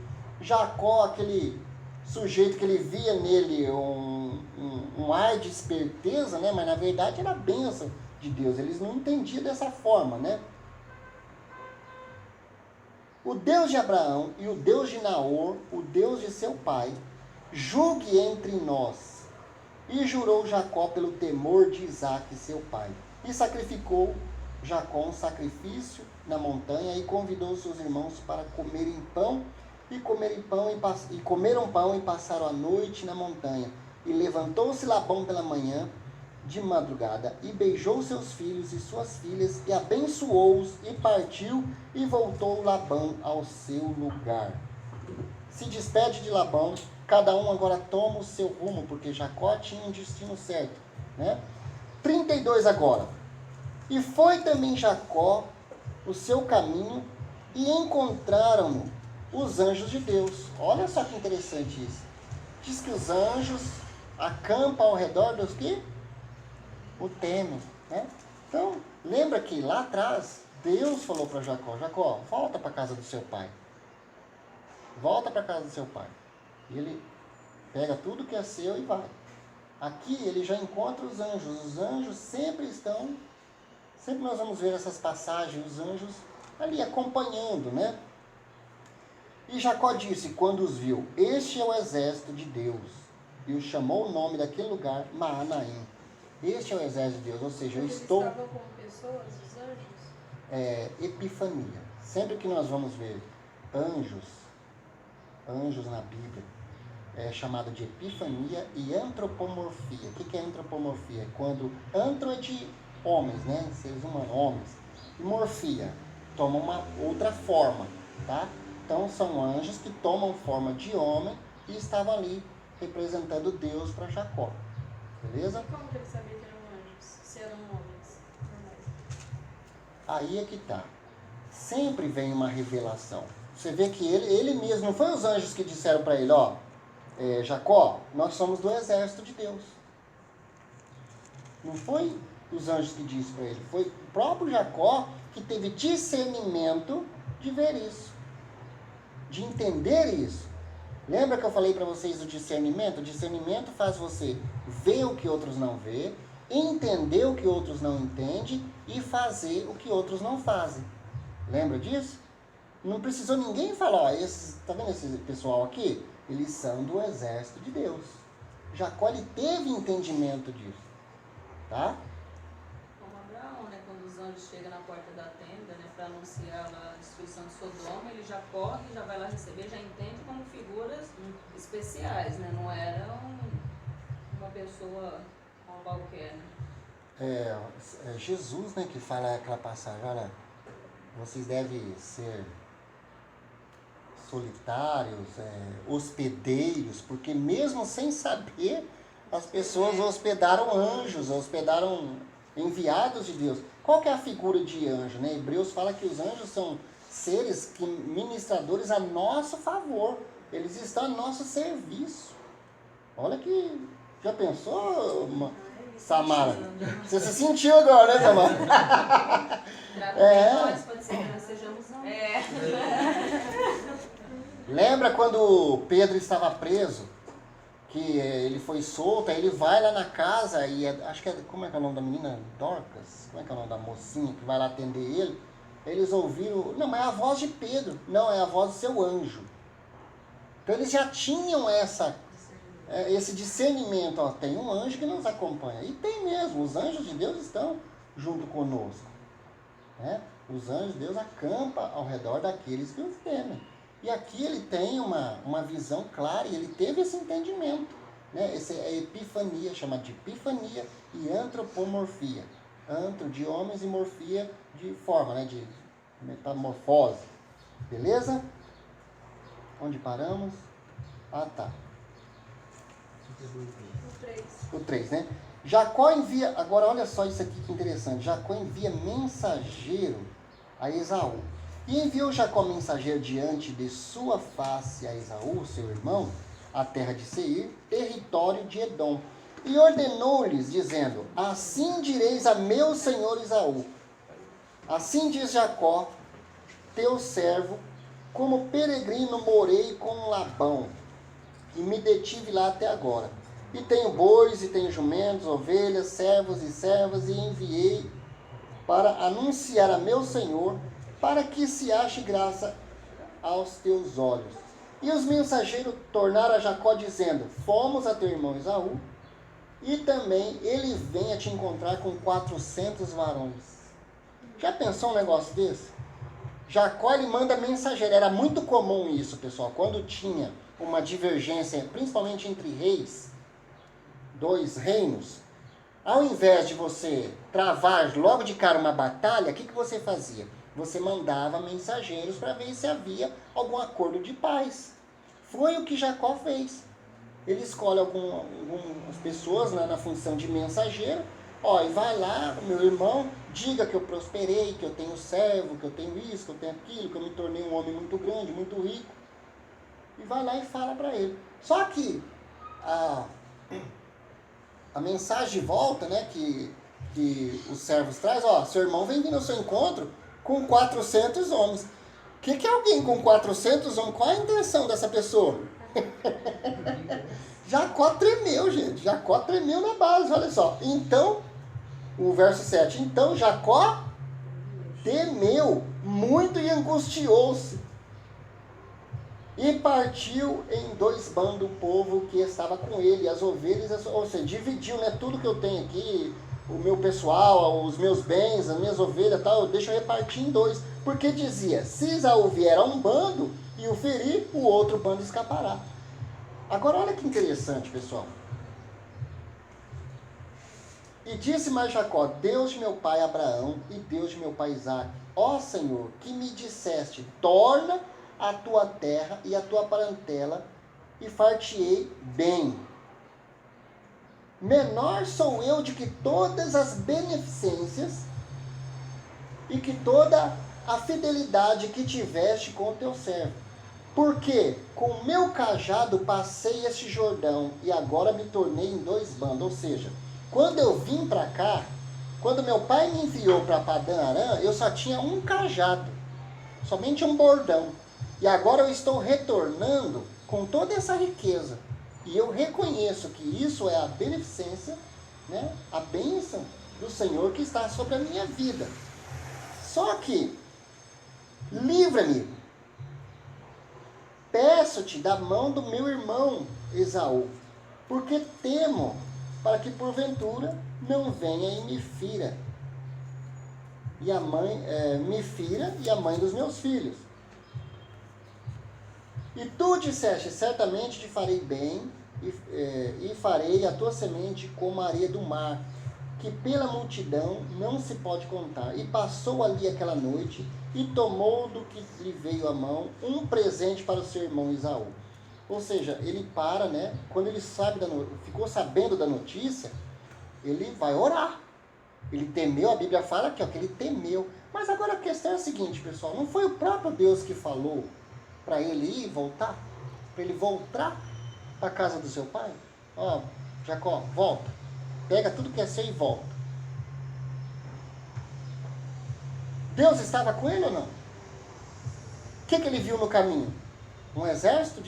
Jacó, aquele sujeito que ele via nele um ar de esperteza, né? Mas na verdade era a bênção de Deus. Eles não entendiam dessa forma, né? O Deus de Abraão e o Deus de Naor, o Deus de seu pai, julgue entre nós. E jurou Jacó pelo temor de Isaque, seu pai. E sacrificou Jacó um sacrifício na montanha e convidou seus irmãos para comerem pão. E comeram pão e passaram a noite na montanha. E levantou-se Labão pela manhã, de madrugada, e beijou seus filhos e suas filhas, e abençoou-os, e partiu, e voltou Labão ao seu lugar. Se despede de Labão, cada um agora toma o seu rumo, porque Jacó tinha um destino certo, né? 32 agora. E foi também Jacó o seu caminho, e encontraram-no os anjos de Deus. Olha só que interessante isso. Diz que os anjos acampam ao redor dos que o temem, né? Então, lembra que lá atrás, Deus falou para Jacó, Jacó, volta para a casa do seu pai. Volta para a casa do seu pai. E ele pega tudo que é seu e vai. Aqui ele já encontra os anjos. Os anjos sempre estão, sempre nós vamos ver essas passagens, os anjos ali acompanhando, né? E Jacó disse, quando os viu, este é o exército de Deus. E o chamou o nome daquele lugar, Maanaim. Este é o exército de Deus, ou seja, eu estou... Eles estavam como pessoas, os anjos? Epifania. Sempre que nós vamos ver anjos na Bíblia, é chamado de epifania e antropomorfia. O que é antropomorfia? É quando antro é de homens, né? Seres humanos, homens. E morfia, toma uma outra forma, tá? Então são anjos que tomam forma de homem e estavam ali representando Deus para Jacó. Beleza? E como que ele sabia que eram anjos? Se eram homens? Aí é que tá. Sempre vem uma revelação. Você vê que ele mesmo, não foi os anjos que disseram para ele, ó, Jacó, nós somos do exército de Deus. Não foi os anjos que disse para ele, foi o próprio Jacó que teve discernimento de ver isso, de entender isso. Lembra que eu falei para vocês do discernimento? O discernimento faz você ver o que outros não vê, entender o que outros não entendem e fazer o que outros não fazem. Lembra disso? Não precisou ninguém falar, ó, tá vendo esse pessoal aqui? Eles são do exército de Deus. Jacó, ele teve entendimento disso. Tá? Como Abraão, né? Quando os anjos chegam na porta da tenda, né? Para anunciar a destruição de Sodoma, ele já corre, já vai lá receber, já entende como figuras especiais, né? Não era uma pessoa qualquer, né? É Jesus, né, que fala aquela passagem, olha, vocês devem ser solitários, hospedeiros, porque mesmo sem saber, as pessoas hospedaram anjos, hospedaram enviados de Deus. Qual que é a figura de anjo, né? Hebreus fala que os anjos são seres que ministradores a nosso favor. Eles estão a nosso serviço. Olha que... Já pensou, Samara? Você se sentiu agora, né, Samara? Nós pode ser que nós sejamos anjos. Lembra quando Pedro estava preso? Que ele foi solto, aí ele vai lá na casa e acho que como é que é o nome da menina? Dorcas? Como é que é o nome da mocinha que vai lá atender ele? Eles ouviram, não, mas é a voz de Pedro. Não, é a voz do seu anjo. Então eles já tinham esse discernimento, ó, tem um anjo que nos acompanha. E tem mesmo, os anjos de Deus estão junto conosco. Né? Os anjos de Deus acampam ao redor daqueles que os temem. E aqui ele tem uma visão clara e ele teve esse entendimento. Né? Essa é a epifania, chama de epifania e antropomorfia. Antro de homens e morfia de forma, né? De metamorfose. Beleza? Onde paramos? Ah, tá. O 3. O 3, né? Jacó envia, agora olha só isso aqui que interessante. Jacó envia mensageiro a Esaú. E enviou Jacó mensageiro diante de sua face a Esaú, seu irmão, a terra de Seir, território de Edom. E ordenou-lhes, dizendo: assim direis a meu senhor Esaú: assim diz Jacó, teu servo, como peregrino morei com Labão, e me detive lá até agora. E tenho bois, e tenho jumentos, ovelhas, servos e servas, e enviei para anunciar a meu senhor, para que se ache graça aos teus olhos. E os mensageiros tornaram a Jacó, dizendo: fomos a teu irmão Esaú, e também ele vem a te encontrar com 400 varões. Já pensou um negócio desse? Jacó, ele manda mensageiro. Era muito comum isso, pessoal. Quando tinha uma divergência, principalmente entre reis, 2 reinos, ao invés de você travar logo de cara uma batalha, o que você fazia? Você mandava mensageiros para ver se havia algum acordo de paz. Foi o que Jacó fez. Ele escolhe algumas pessoas na função de mensageiro. E vai lá, meu irmão, diga que eu prosperei, que eu tenho servo, que eu tenho isso, que eu tenho aquilo, que eu me tornei um homem muito grande, muito rico. E vai lá e fala para ele. Só que a mensagem volta, né, que os servos trazem: seu irmão vem vir ao seu encontro com 400 homens. O que é alguém com 400 homens? Qual a intenção dessa pessoa? Jacó tremeu, gente. Jacó tremeu na base, olha só. Então, o verso 7. Então Jacó temeu muito e angustiou-se. E partiu em 2 bandos o povo que estava com ele, as ovelhas, ou seja, dividiu, né, tudo que eu tenho aqui, o meu pessoal, os meus bens, as minhas ovelhas, tal, deixa eu repartir em 2. Porque dizia: se Esaú vier a um bando e o ferir, o outro bando escapará. Agora olha que interessante, pessoal. E disse mais Jacó: Deus de meu pai Abraão e Deus de meu pai Isaque, ó Senhor, que me disseste: torna a tua terra e a tua parentela, e far-te-ei bem. Menor sou eu de que todas as beneficências e que toda a fidelidade que tiveste com o teu servo. Porque com o meu cajado passei este Jordão e agora me tornei em 2 bandos. Ou seja, quando eu vim para cá, quando meu pai me enviou para Padã Arã, eu só tinha um cajado, somente um bordão. E agora eu estou retornando com toda essa riqueza. E eu reconheço que isso é a beneficência, né, a bênção do Senhor que está sobre a minha vida. Só que, livra-me, peço-te da mão do meu irmão Esaú, porque temo para que porventura não venha e me fira. E a mãe me fira e a mãe dos meus filhos. E tu disseste: certamente te farei bem, e farei a tua semente como a areia do mar, que pela multidão não se pode contar. E passou ali aquela noite, e tomou do que lhe veio à mão um presente para o seu irmão Esaú. Ou seja, ele para, né? Quando ele ficou sabendo da notícia, ele vai orar. Ele temeu, a Bíblia fala aqui, que ele temeu. Mas agora a questão é a seguinte, pessoal: não foi o próprio Deus que falou para ele ir e voltar? Para ele voltar para a casa do seu pai? Jacó, volta. Pega tudo que é seu e volta. Deus estava com ele ou não? O que ele viu no caminho? Um exército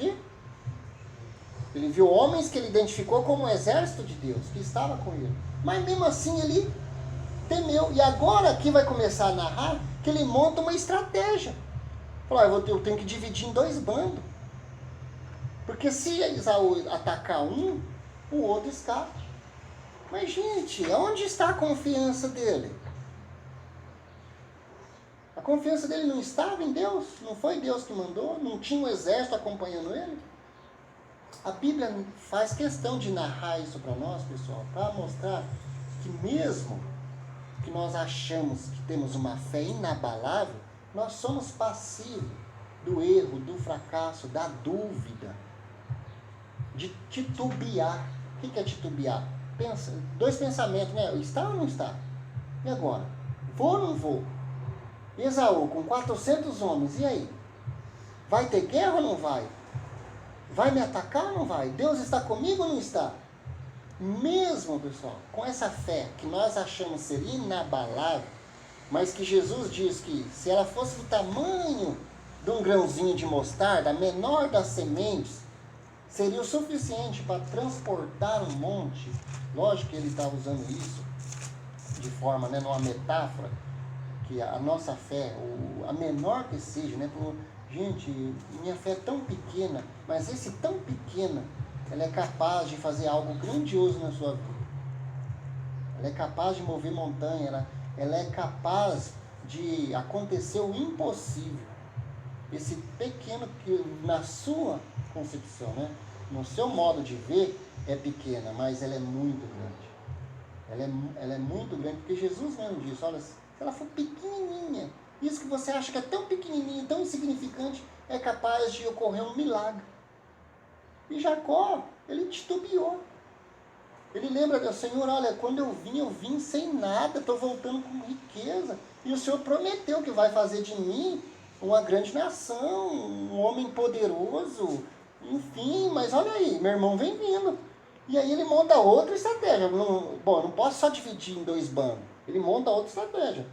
Ele viu homens que ele identificou como um exército de Deus, que estava com ele. Mas mesmo assim ele temeu. E agora aqui vai começar a narrar que ele monta uma estratégia. Falou: eu tenho que dividir em 2 bandos. Porque se Esaú atacar um, o outro escapa. Mas, gente, onde está a confiança dele? A confiança dele não estava em Deus? Não foi Deus que mandou? Não tinha um exército acompanhando ele? A Bíblia faz questão de narrar isso para nós, pessoal, para mostrar que mesmo que nós achamos que temos uma fé inabalável, nós somos passivos do erro, do fracasso, da dúvida. de titubear. O que é titubear? Pensa, dois pensamentos, né? Está ou não está? E agora? Vou ou não vou? Esaú com 400 homens, e aí? Vai ter guerra ou não vai? Vai me atacar ou não vai? Deus está comigo ou não está? Mesmo, pessoal, com essa fé que nós achamos ser inabalável, mas que Jesus diz que se ela fosse do tamanho de um grãozinho de mostarda, a menor das sementes, seria o suficiente para transportar um monte. Lógico que ele está usando isso de forma, né, numa metáfora, que a nossa fé, a menor que seja, né, gente, minha fé é tão pequena, mas esse tão pequena, ela é capaz de fazer algo grandioso na sua vida. Ela é capaz de mover montanha, ela é capaz de acontecer o impossível. Esse pequeno que na sua concepção, né, no seu modo de ver, é pequena, mas ela é muito grande. Ela é muito grande, porque Jesus mesmo disse, olha, se ela for pequenininha, isso que você acha que é tão pequenininho, tão insignificante, é capaz de ocorrer um milagre. E Jacó, ele titubeou. Ele lembra do Senhor, olha, quando eu vim sem nada, estou voltando com riqueza. E o Senhor prometeu que vai fazer de mim uma grande nação, um homem poderoso, enfim, mas olha aí, meu irmão vem vindo. E aí ele monta outra estratégia. Eu não posso só dividir em dois bandos. Ele monta outra estratégia.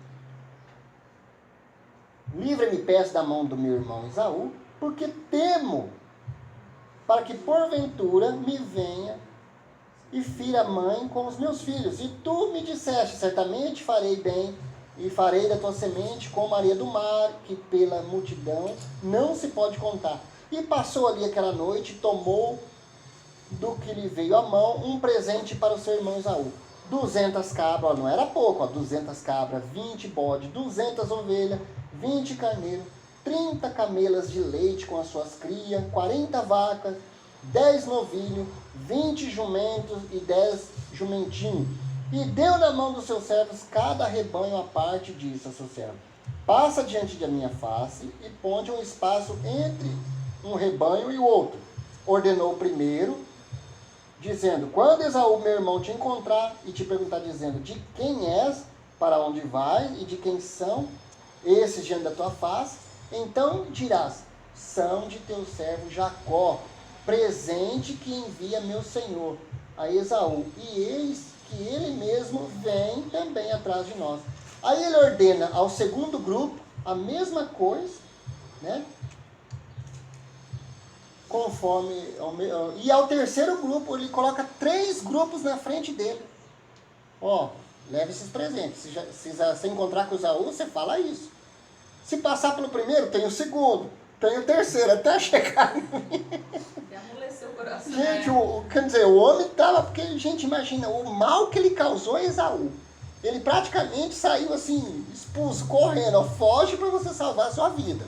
Livra-me, peço, da mão do meu irmão Esaú, porque temo para que porventura me venha e fira a mãe com os meus filhos. E tu me disseste, certamente farei bem, e farei da tua semente como a areia do mar, que pela multidão não se pode contar. E passou ali aquela noite, e tomou do que lhe veio à mão um presente para o seu irmão Esaú. 200 cabras, não era pouco, 200 cabras, 20 bodes, 200 ovelhas, 20 carneiros, 30 camelas de leite com as suas crias, 40 vacas, 10 novilhos, 20 jumentos e 10 jumentinhos. E deu na mão dos seus servos cada rebanho à parte, disse ao seu servo: passa diante da minha face e ponte um espaço entre um rebanho e o outro. Ordenou o primeiro, dizendo: quando Esaú, meu irmão, te encontrar e te perguntar, dizendo: de quem és, para onde vais e de quem são esses diante da tua face, então dirás: são de teu servo Jacó, presente que envia meu senhor a Esaú, e eis que ele mesmo vem também atrás de nós. Aí ele ordena ao segundo grupo a mesma coisa, né? Conforme, e ao terceiro grupo ele coloca 3 grupos na frente dele. Ó, leve esses presentes. Se você encontrar com o Esaú, você fala isso. Se passar pelo primeiro, tem o segundo, tem o terceiro, até chegar. Até amoleceu o coração. Gente, quer dizer, o homem estava, porque, gente, imagina, o mal que ele causou a Esaú. Ele praticamente saiu assim, expulso, correndo, ó, foge para você salvar a sua vida.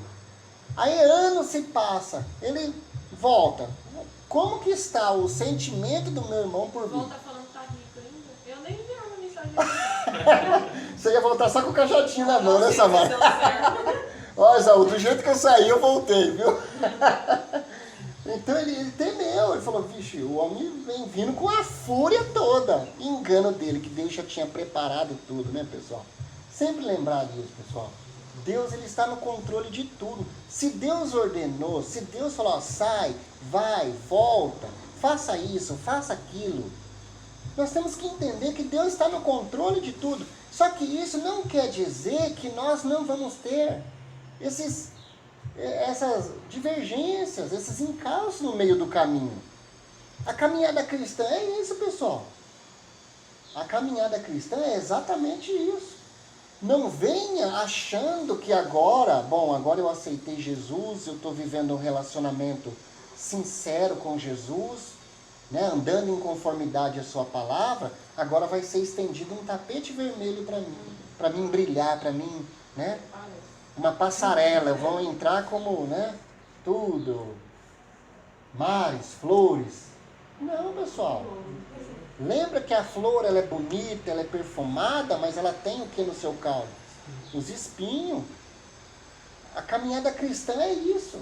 Aí anos se passa, ele volta. Como que está o sentimento do meu irmão por mim? Volta falando que tá rico ainda. Eu nem vi uma mensagem. Você ia voltar só com o cajadinho na mão, né, Samara? Ó, Esaú, do jeito que eu saí, eu voltei, viu? Então ele temeu, ele falou: vixe, o homem vem vindo com a fúria toda. Engano dele, que Deus já tinha preparado tudo, né, pessoal? Sempre lembrar disso, pessoal. Deus, ele está no controle de tudo. Se Deus ordenou, se Deus falou: ó, sai, vai, volta, faça isso, faça aquilo, nós temos que entender que Deus está no controle de tudo. Só que isso não quer dizer que nós não vamos ter essas divergências, esses encalços no meio do caminho. A caminhada cristã é isso, pessoal. A caminhada cristã é exatamente isso. Não venha achando que agora eu aceitei Jesus, eu estou vivendo um relacionamento sincero com Jesus, né, andando em conformidade à sua palavra, agora vai ser estendido um tapete vermelho para mim brilhar, para mim, né, uma passarela, vão entrar como, né, tudo, mares, flores. Não, pessoal. Lembra que a flor, ela é bonita, ela é perfumada, mas ela tem o que no seu caule? Os espinhos. A caminhada cristã é isso.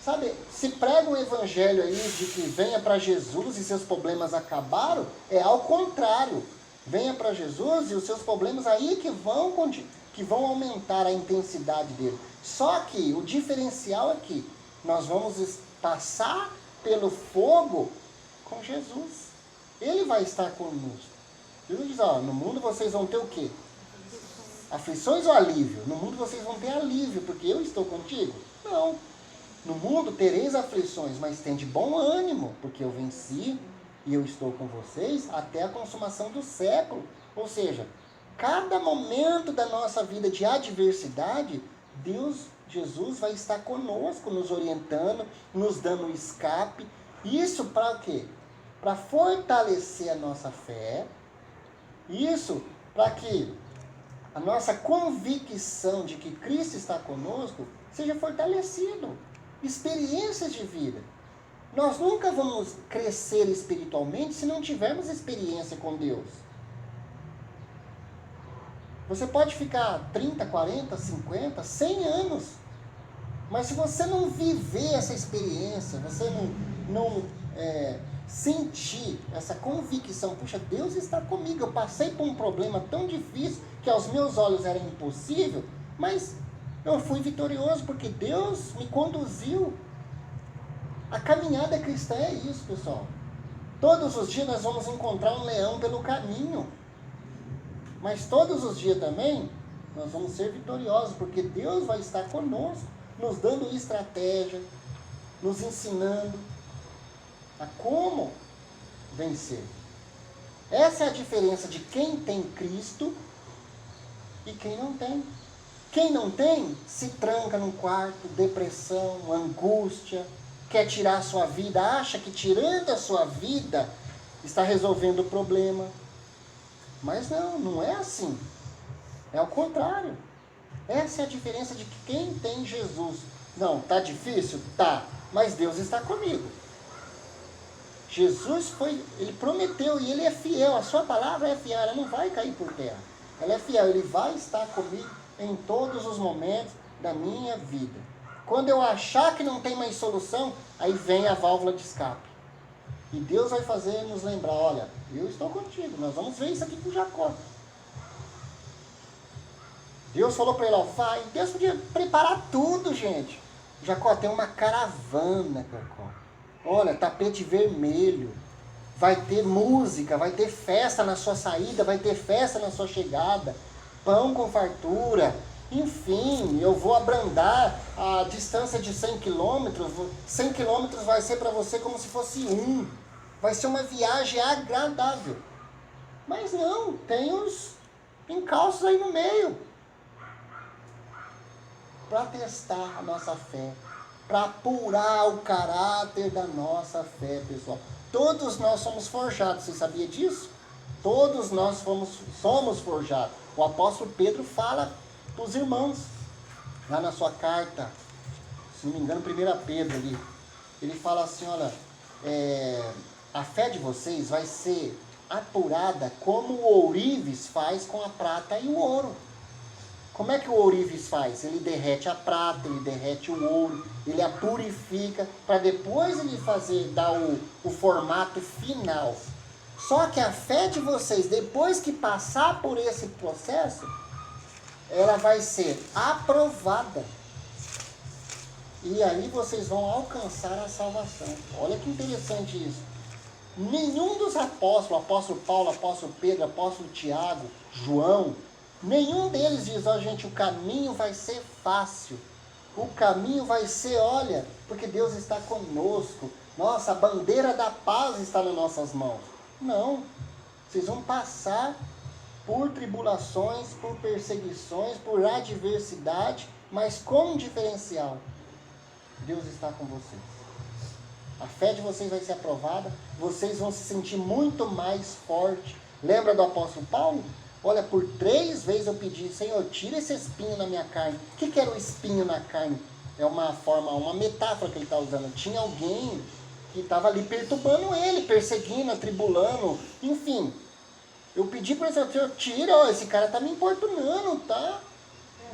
Sabe, se prega o evangelho aí de que venha para Jesus e seus problemas acabaram, é ao contrário. Venha para Jesus e os seus problemas aí que vão aumentar a intensidade dele. Só que o diferencial é que nós vamos passar pelo fogo com Jesus. Ele vai estar conosco. Jesus diz, ó, no mundo vocês vão ter o quê? Aflições ou alívio? No mundo vocês vão ter alívio, porque eu estou contigo? Não. No mundo tereis aflições, mas tende bom ânimo, porque eu venci e eu estou com vocês até a consumação do século. Ou seja, cada momento da nossa vida de adversidade, Jesus vai estar conosco, nos orientando, nos dando escape. Isso para quê? Para fortalecer a nossa fé. Isso para que a nossa convicção de que Cristo está conosco seja fortalecido. Experiências de vida. Nós nunca vamos crescer espiritualmente se não tivermos experiência com Deus. Você pode ficar 30, 40, 50, 100 anos, mas se você não viver essa experiência, você não sentir essa convicção, puxa, Deus está comigo, eu passei por um problema tão difícil que aos meus olhos era impossível, mas eu fui vitorioso porque Deus me conduziu. A caminhada cristã é isso, pessoal. Todos os dias nós vamos encontrar um leão pelo caminho. Mas todos os dias também nós vamos ser vitoriosos, porque Deus vai estar conosco, nos dando estratégia, nos ensinando a como vencer. Essa é a diferença de quem tem Cristo e quem não tem. Quem não tem, se tranca num quarto, depressão, angústia, quer tirar a sua vida, acha que tirando a sua vida está resolvendo o problema. Mas não é assim. É ao contrário. Essa é a diferença de quem tem Jesus. Não, tá difícil? Tá, mas Deus está comigo. Jesus ele prometeu e ele é fiel, a sua palavra é fiel, ela não vai cair por terra. Ela é fiel, ele vai estar comigo em todos os momentos da minha vida. Quando eu achar que não tem mais solução, aí vem a válvula de escape. E Deus vai fazer nos lembrar, olha, eu estou contigo, nós vamos ver isso aqui com Jacó. Deus falou para ele, ó, vai. Deus podia preparar tudo, gente. Jacó, tem uma caravana, Jacó. Olha, tapete vermelho. Vai ter música, vai ter festa na sua saída, vai ter festa na sua chegada. Pão com fartura. Enfim, eu vou abrandar a distância de 100 quilômetros. 100 quilômetros vai ser para você como se fosse um. Vai ser uma viagem agradável. Mas não, tem os encalços aí no meio. Para testar a nossa fé. Para apurar o caráter da nossa fé, pessoal. Todos nós somos forjados, você sabia disso? Todos nós somos forjados. O apóstolo Pedro fala para os irmãos, lá na sua carta, se não me engano, 1 Pedro ali, ele fala assim, olha, a fé de vocês vai ser apurada como o ourives faz com a prata e o ouro. Como é que o ourives faz? Ele derrete a prata, ele derrete o ouro, ele a purifica, para depois ele dar o formato final. Só que a fé de vocês, depois que passar por esse processo, ela vai ser aprovada. E aí vocês vão alcançar a salvação. Olha que interessante isso. Nenhum dos apóstolos, apóstolo Paulo, apóstolo Pedro, apóstolo Tiago, João, nenhum deles diz, ó gente, o caminho vai ser fácil. O caminho vai ser, olha, porque Deus está conosco. Nossa, a bandeira da paz está nas nossas mãos. Não. Vocês vão passar por tribulações, por perseguições, por adversidade, mas com um diferencial. Deus está com vocês. A fé de vocês vai ser aprovada, vocês vão se sentir muito mais forte. Lembra do apóstolo Paulo? Olha, por 3 vezes eu pedi, Senhor, tira esse espinho na minha carne. O que era o espinho na carne? É uma metáfora que ele está usando. Tinha alguém que estava ali perturbando ele, perseguindo, atribulando, enfim. Eu pedi para o Senhor, tira, ó, esse cara está me importunando, tá?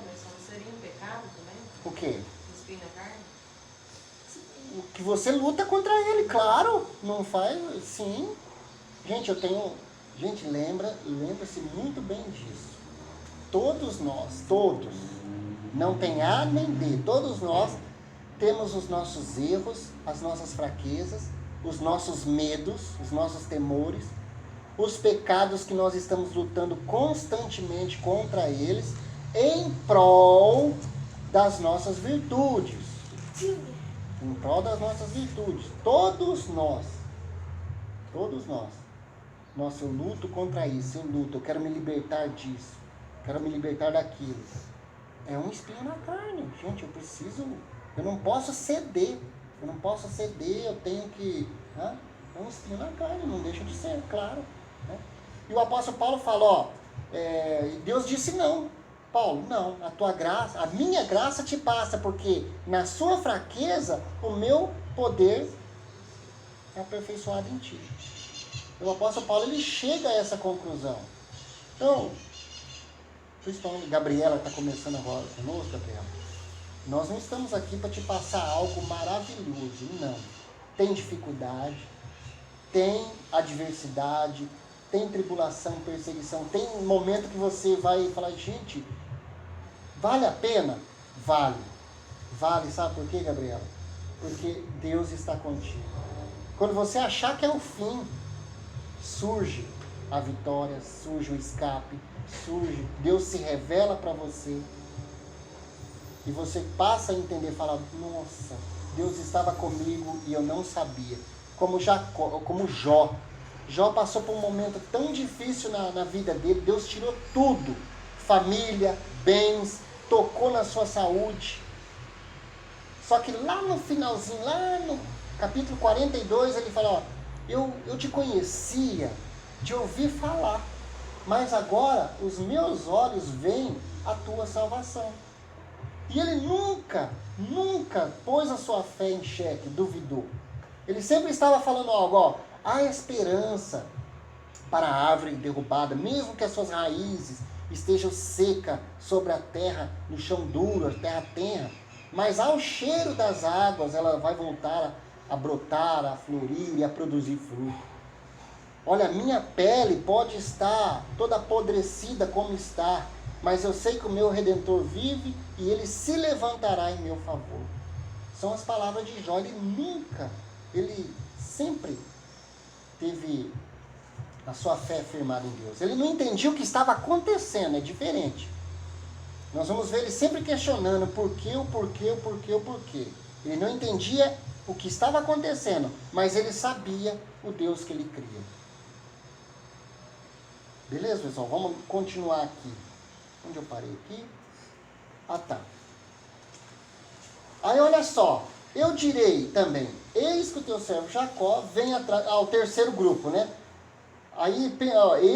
Mas não seria um pecado também? O quê? Espinho na carne? que você luta contra ele, claro. Não faz, sim. Gente, gente, lembra-se muito bem disso. Todos nós, todos, não tem A nem B, todos nós temos os nossos erros, as nossas fraquezas, os nossos medos, os nossos temores, os pecados que nós estamos lutando constantemente contra eles, em prol das nossas virtudes. Em prol das nossas virtudes. Todos nós. Nossa, eu luto contra isso, eu quero me libertar disso, quero me libertar daquilo. É um espinho na carne, gente, eu não posso ceder, eu tenho que... É um espinho na carne, não deixa de ser, claro. Né? E o apóstolo Paulo fala, Deus disse não. Paulo, não, a minha graça te basta, porque na sua fraqueza o meu poder é aperfeiçoado em ti. O apóstolo Paulo, ele chega a essa conclusão. Então, principalmente Gabriela está começando agora conosco, Gabriela. Nós não estamos aqui para te passar algo maravilhoso, não. Tem dificuldade, tem adversidade, tem tribulação, perseguição, tem um momento que você vai falar, gente, vale a pena? Vale. Vale, sabe por quê, Gabriela? Porque Deus está contigo. Quando você achar que é o fim, surge a vitória, surge o escape, Deus se revela para você e você passa a entender, fala, nossa, Deus estava comigo e eu não sabia. Como Jó. Jó passou por um momento tão difícil na vida dele, Deus tirou tudo, família, bens, tocou na sua saúde. Só que lá no finalzinho, lá no capítulo 42, ele fala, eu te conhecia de ouvir falar, mas agora os meus olhos veem a tua salvação. E ele nunca pôs a sua fé em xeque, duvidou. Ele sempre estava falando algo, há esperança para a árvore derrubada, mesmo que as suas raízes estejam secas sobre a terra, no chão duro, a terra tenra, mas ao cheiro das águas ela vai voltar a brotar, a florir e a produzir fruto. Olha, minha pele pode estar toda apodrecida como está, mas eu sei que o meu Redentor vive e ele se levantará em meu favor. São as palavras de Jó. Ele sempre teve a sua fé firmada em Deus. Ele não entendia o que estava acontecendo, é diferente. Nós vamos ver ele sempre questionando o porquê. Ele não entendia o que estava acontecendo, mas ele sabia o Deus que ele cria. Beleza, pessoal? Vamos continuar aqui. Onde eu parei aqui? Ah, tá. Aí, olha só. Eu direi também, eis que o teu servo Jacó vem atrás... o terceiro grupo, né? Aí,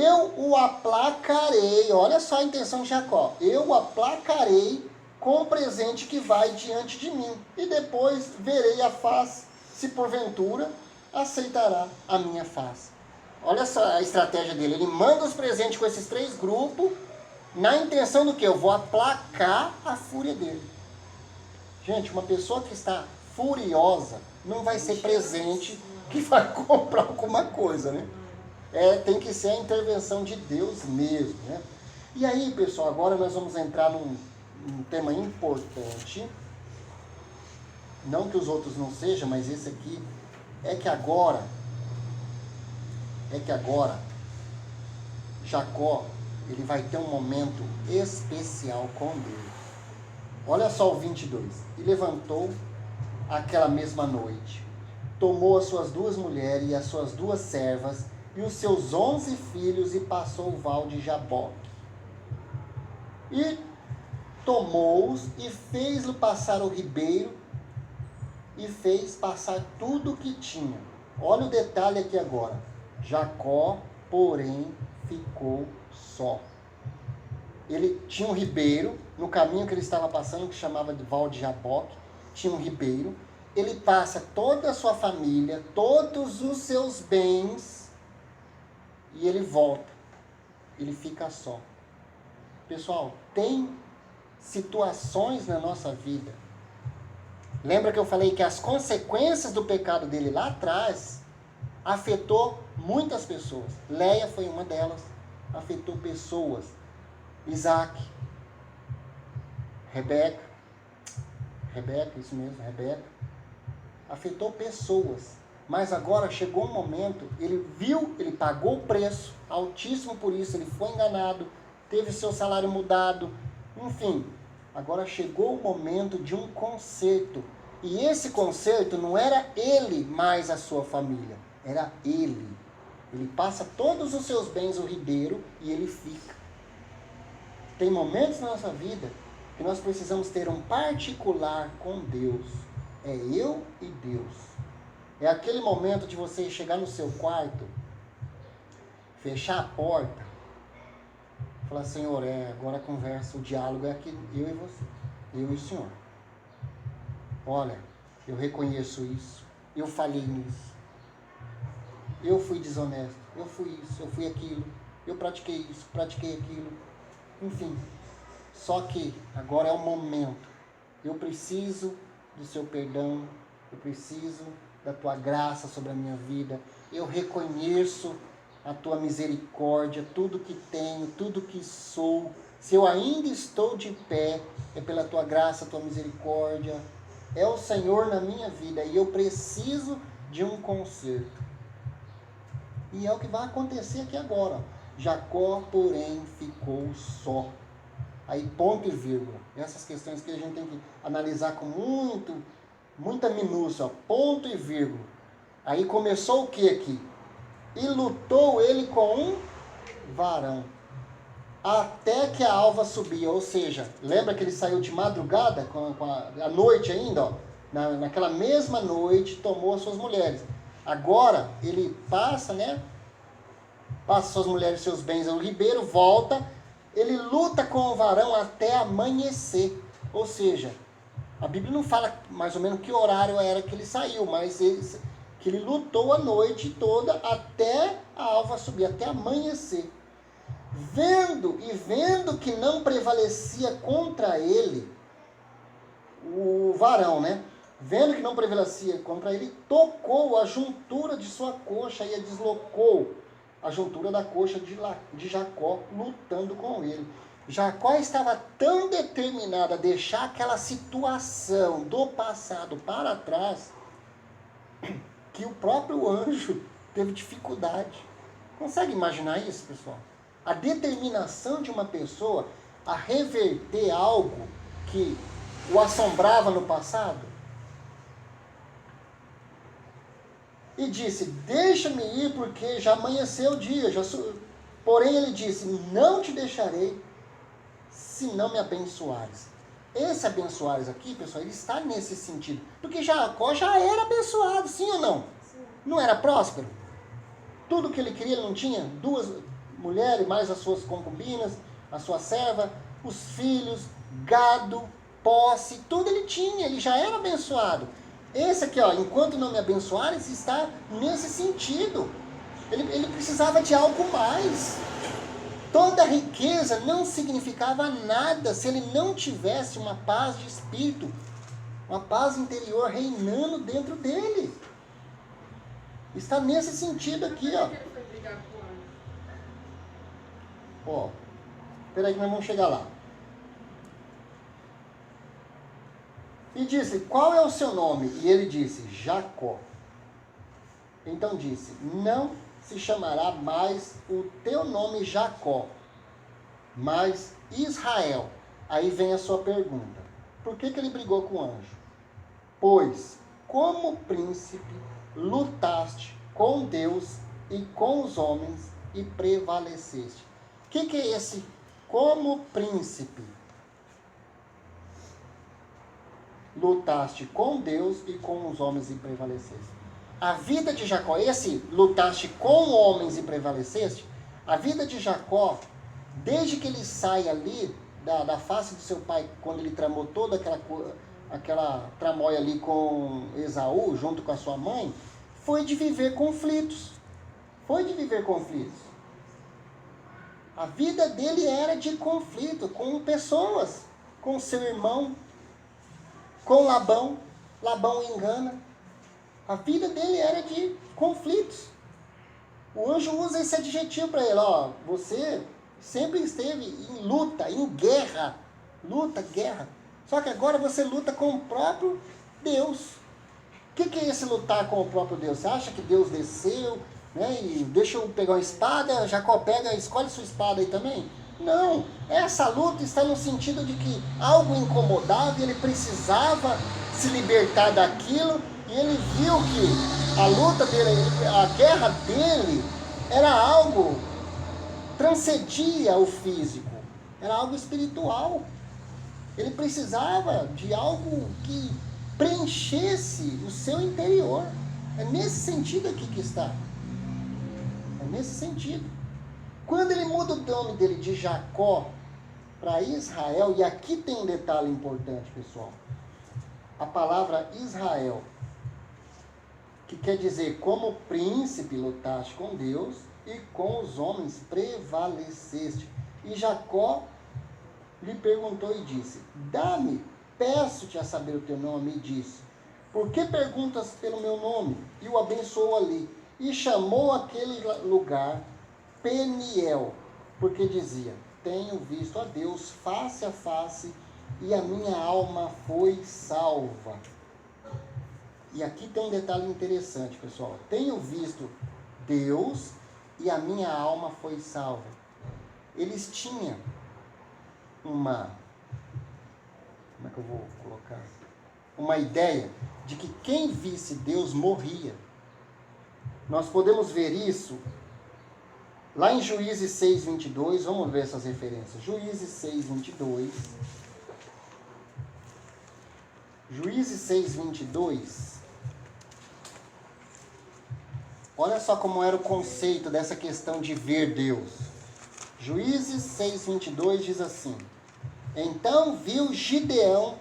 eu o aplacarei. Olha só a intenção de Jacó. Eu o aplacarei com o presente que vai diante de mim. E depois verei a face, se porventura aceitará a minha face. Olha só a estratégia dele. Ele manda os presentes com esses três grupos, na intenção do que? Eu vou aplacar a fúria dele. Gente, uma pessoa que está furiosa não vai ser presente que vai comprar alguma coisa, né? Tem que ser a intervenção de Deus mesmo, né? E aí, pessoal, agora nós vamos entrar num tema importante. Não que os outros não sejam, mas esse aqui é que agora Jacó, ele vai ter um momento especial com Deus. Olha só o 22. E levantou aquela mesma noite, tomou as suas 2 mulheres e as suas 2 servas e os seus 11 filhos e passou o val de Jaboque. E tomou-os e fez-lhe passar o ribeiro e fez passar tudo o que tinha. Olha o detalhe aqui agora. Jacó, porém, ficou só. Ele tinha um ribeiro, no caminho que ele estava passando, que chamava de Val de Jaboque, tinha um ribeiro. Ele passa toda a sua família, todos os seus bens, e ele volta. Ele fica só. Pessoal, tem situações na nossa vida Lembra que eu falei que as consequências do pecado dele lá atrás afetou muitas pessoas. Leia foi uma delas, afetou pessoas. Isaac, Rebeca, isso mesmo, Rebeca, afetou pessoas. Mas agora chegou um momento, ele viu, ele pagou o preço altíssimo por isso, ele foi enganado, teve seu salário mudado, enfim. Agora chegou o momento de um conserto. E esse conserto não era ele mais a sua família, era ele. Ele passa todos os seus bens ao ribeiro e ele fica. Tem momentos na nossa vida que nós precisamos ter um particular com Deus. É eu e Deus. É aquele momento de você chegar no seu quarto, fechar a porta, falar, Senhor, agora a conversa, o diálogo é aqui, eu e você, eu e o Senhor. Olha, eu reconheço isso, eu falhei nisso, eu fui desonesto, eu fui isso, eu fui aquilo, eu pratiquei isso, pratiquei aquilo, enfim. Só que agora é o momento, eu preciso do seu perdão, eu preciso da tua graça sobre a minha vida, eu reconheço a tua misericórdia, tudo que tenho, tudo que sou. Se eu ainda estou de pé, é pela tua graça, tua misericórdia. É o Senhor na minha vida e eu preciso de um conserto. E é o que vai acontecer aqui agora. Jacó, porém, ficou só. Aí, ponto e vírgula. Essas questões que a gente tem que analisar com muita minúcia. Ó. Ponto e vírgula. Aí começou o que aqui? E lutou ele com um varão, até que a alva subia. Ou seja, lembra que ele saiu de madrugada, à noite ainda, ó, naquela mesma noite, tomou as suas mulheres. Agora, ele passa suas mulheres e seus bens ao ribeiro, volta, ele luta com o varão até amanhecer. Ou seja, a Bíblia não fala mais ou menos que horário era que ele saiu, mas que ele lutou a noite toda até a alva subir, até amanhecer. Vendo que não prevalecia contra ele, o varão, vendo que não prevalecia contra ele, tocou a juntura de sua coxa e a deslocou a juntura da coxa de Jacó, lutando com ele. Jacó estava tão determinado a deixar aquela situação do passado para trás, que o próprio anjo teve dificuldade. Consegue imaginar isso, pessoal? A determinação de uma pessoa a reverter algo que o assombrava no passado. E disse, deixa-me ir porque já amanheceu o dia. Porém ele disse, não te deixarei se não me abençoares. Esse abençoares aqui, pessoal, ele está nesse sentido. Porque Jacó já era abençoado, sim ou não? Sim. Não era próspero? Tudo que ele queria, ele não tinha? 2 mulheres, mais as suas concubinas, a sua serva, os filhos, gado, posse, tudo ele tinha, ele já era abençoado. Esse aqui, ó, enquanto não me abençoares, está nesse sentido. Ele precisava de algo mais. Toda riqueza não significava nada se ele não tivesse uma paz de espírito, uma paz interior reinando dentro dele. Está nesse sentido aqui, ó. Ó, peraí que nós vamos chegar lá. E disse, qual é o seu nome? E ele disse, Jacó. Então disse, não se chamará mais o teu nome Jacó, mas Israel. Aí vem a sua pergunta. Por que ele brigou com o anjo? Pois, como príncipe, lutaste com Deus e com os homens e prevaleceste. O que é esse como príncipe? Lutaste com Deus e com os homens e prevaleceste. A vida de Jacó, esse lutaste com homens e prevaleceste, a vida de Jacó, desde que ele sai ali da face do seu pai, quando ele tramou toda aquela tramóia ali com Esaú, junto com a sua mãe, foi de viver conflitos. Foi de viver conflitos. A vida dele era de conflito com pessoas, com seu irmão, com Labão. Labão o engana. A vida dele era de conflitos. O anjo usa esse adjetivo para ele, ó, você sempre esteve em luta, em guerra. Luta, guerra. Só que agora você luta com o próprio Deus. O que é esse lutar com o próprio Deus? Você acha que Deus desceu, né, e deixa eu pegar uma espada, Jacó pega, escolhe sua espada aí também? Não, essa luta está no sentido de que algo incomodava, ele precisava se libertar daquilo, e ele viu que a luta dele, a guerra dele, era algo, transcendia o físico, era algo espiritual. Ele precisava de algo que preenchesse o seu interior. É nesse sentido aqui que está. É nesse sentido. Quando ele muda o nome dele de Jacó para Israel, e aqui tem um detalhe importante, pessoal. A palavra Israel, que quer dizer como príncipe lutaste com Deus e com os homens prevaleceste. E Jacó lhe perguntou e disse, dá-me, peço-te a saber o teu nome, e disse, por que perguntas pelo meu nome? E o abençoou ali, e chamou aquele lugar Peniel, porque dizia, tenho visto a Deus face a face, e a minha alma foi salva. E aqui tem um detalhe interessante, pessoal, tenho visto Deus, e a minha alma foi salva. Eles tinham uma ideia de que quem visse Deus morria. Nós podemos ver isso lá em Juízes 6:22, vamos ver essas referências. Juízes 6:22. Juízes 6:22. Olha só como era o conceito dessa questão de ver Deus. Juízes 6:22 diz assim, então viu Gideão,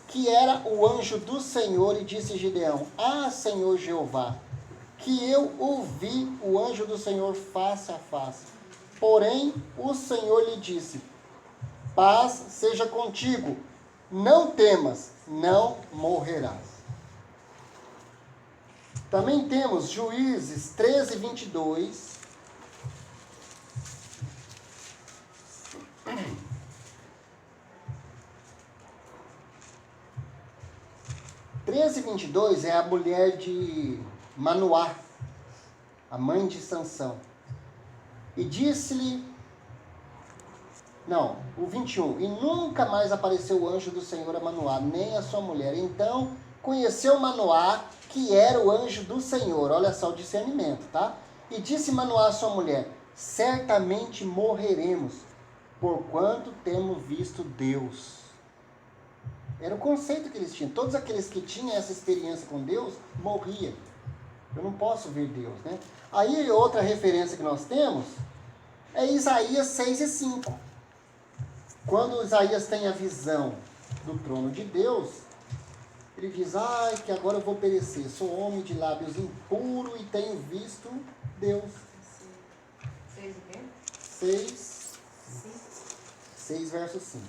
que era o anjo do Senhor, e disse Gideão, Senhor Jeová, que eu ouvi o anjo do Senhor face a face. Porém, o Senhor lhe disse, paz seja contigo, não temas, não morrerás. Também temos Juízes 13:22. 13:22 é a mulher de Manoá, a mãe de Sansão. E disse-lhe, o 21, e nunca mais apareceu o anjo do Senhor a Manoá, nem a sua mulher. Então conheceu Manoá, que era o anjo do Senhor. Olha só o discernimento, tá? E disse Manoá a sua mulher, certamente morreremos, porquanto temos visto Deus. Era o conceito que eles tinham. Todos aqueles que tinham essa experiência com Deus, morriam. Eu não posso ver Deus, né? Aí outra referência que nós temos é Isaías 6:5. Quando Isaías tem a visão do trono de Deus, ele diz, que agora eu vou perecer. Sou homem de lábios impuro e tenho visto Deus. 6 verso 5.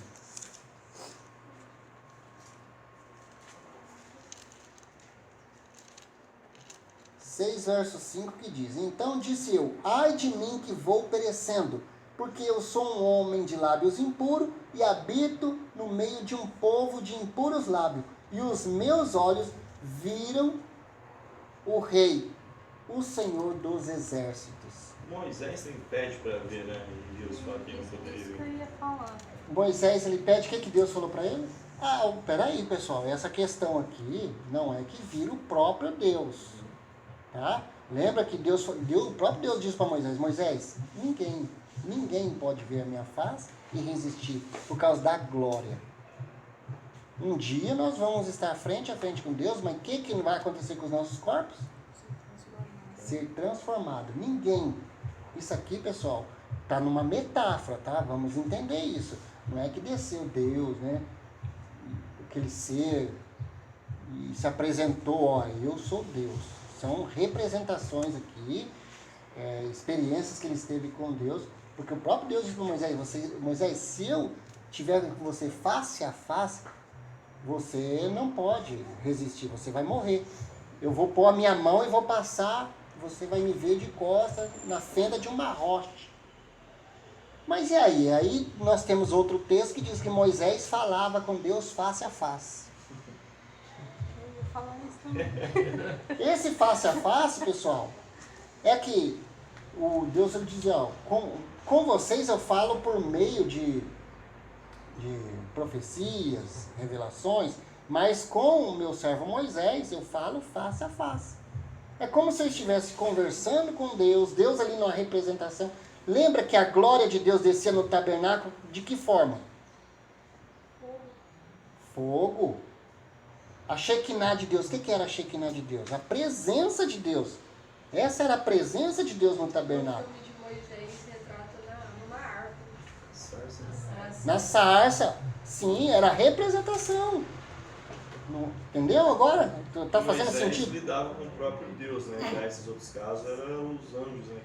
6 verso 5 que diz, então disse eu, ai de mim que vou perecendo, porque eu sou um homem de lábios impuros e habito no meio de um povo de impuros lábios, e os meus olhos viram o Rei, o Senhor dos exércitos. Moisés ele pede para ver, né? E Deus fala que não poderia Isso que eu ver. ia falar. Moisés, ele pede, o que Deus falou para ele? Peraí, pessoal, essa questão aqui não é que vira o próprio Deus, tá? Lembra que o próprio Deus disse para Moisés, Moisés, ninguém pode ver a minha face e resistir por causa da glória. Um dia nós vamos estar frente a frente com Deus, mas o que vai acontecer com os nossos corpos? Ser transformado. Ninguém. Isso aqui, pessoal, está numa metáfora, tá? Vamos entender isso. Não é que desceu Deus, né? Aquele ser e se apresentou, eu sou Deus. São representações aqui, experiências que ele teve com Deus, porque o próprio Deus disse para Moisés, Moisés, se eu tiver com você face a face, você não pode resistir, você vai morrer. Eu vou pôr a minha mão e vou passar, você vai me ver de costas na fenda de uma rocha. Mas e aí? Aí nós temos outro texto que diz que Moisés falava com Deus face a face. Eu vou falar isso também. Esse face a face, pessoal, é que o Deus ele dizia, ó, com vocês eu falo por meio de profecias, revelações, mas com o meu servo Moisés eu falo face a face. É como se eu estivesse conversando com Deus, Deus ali numa representação. Lembra que a glória de Deus descia no tabernáculo de que forma? Fogo. A Shekinah de Deus. O que era a Shekinah de Deus? A presença de Deus. Essa era a presença de Deus no tabernáculo. O filme de Moisés retrata numa árvore. Na sarça. Sim, era a representação. Entendeu agora? Tá fazendo Moisés sentido? lidava com o próprio Deus, né? Já esses outros casos eram os anjos, né?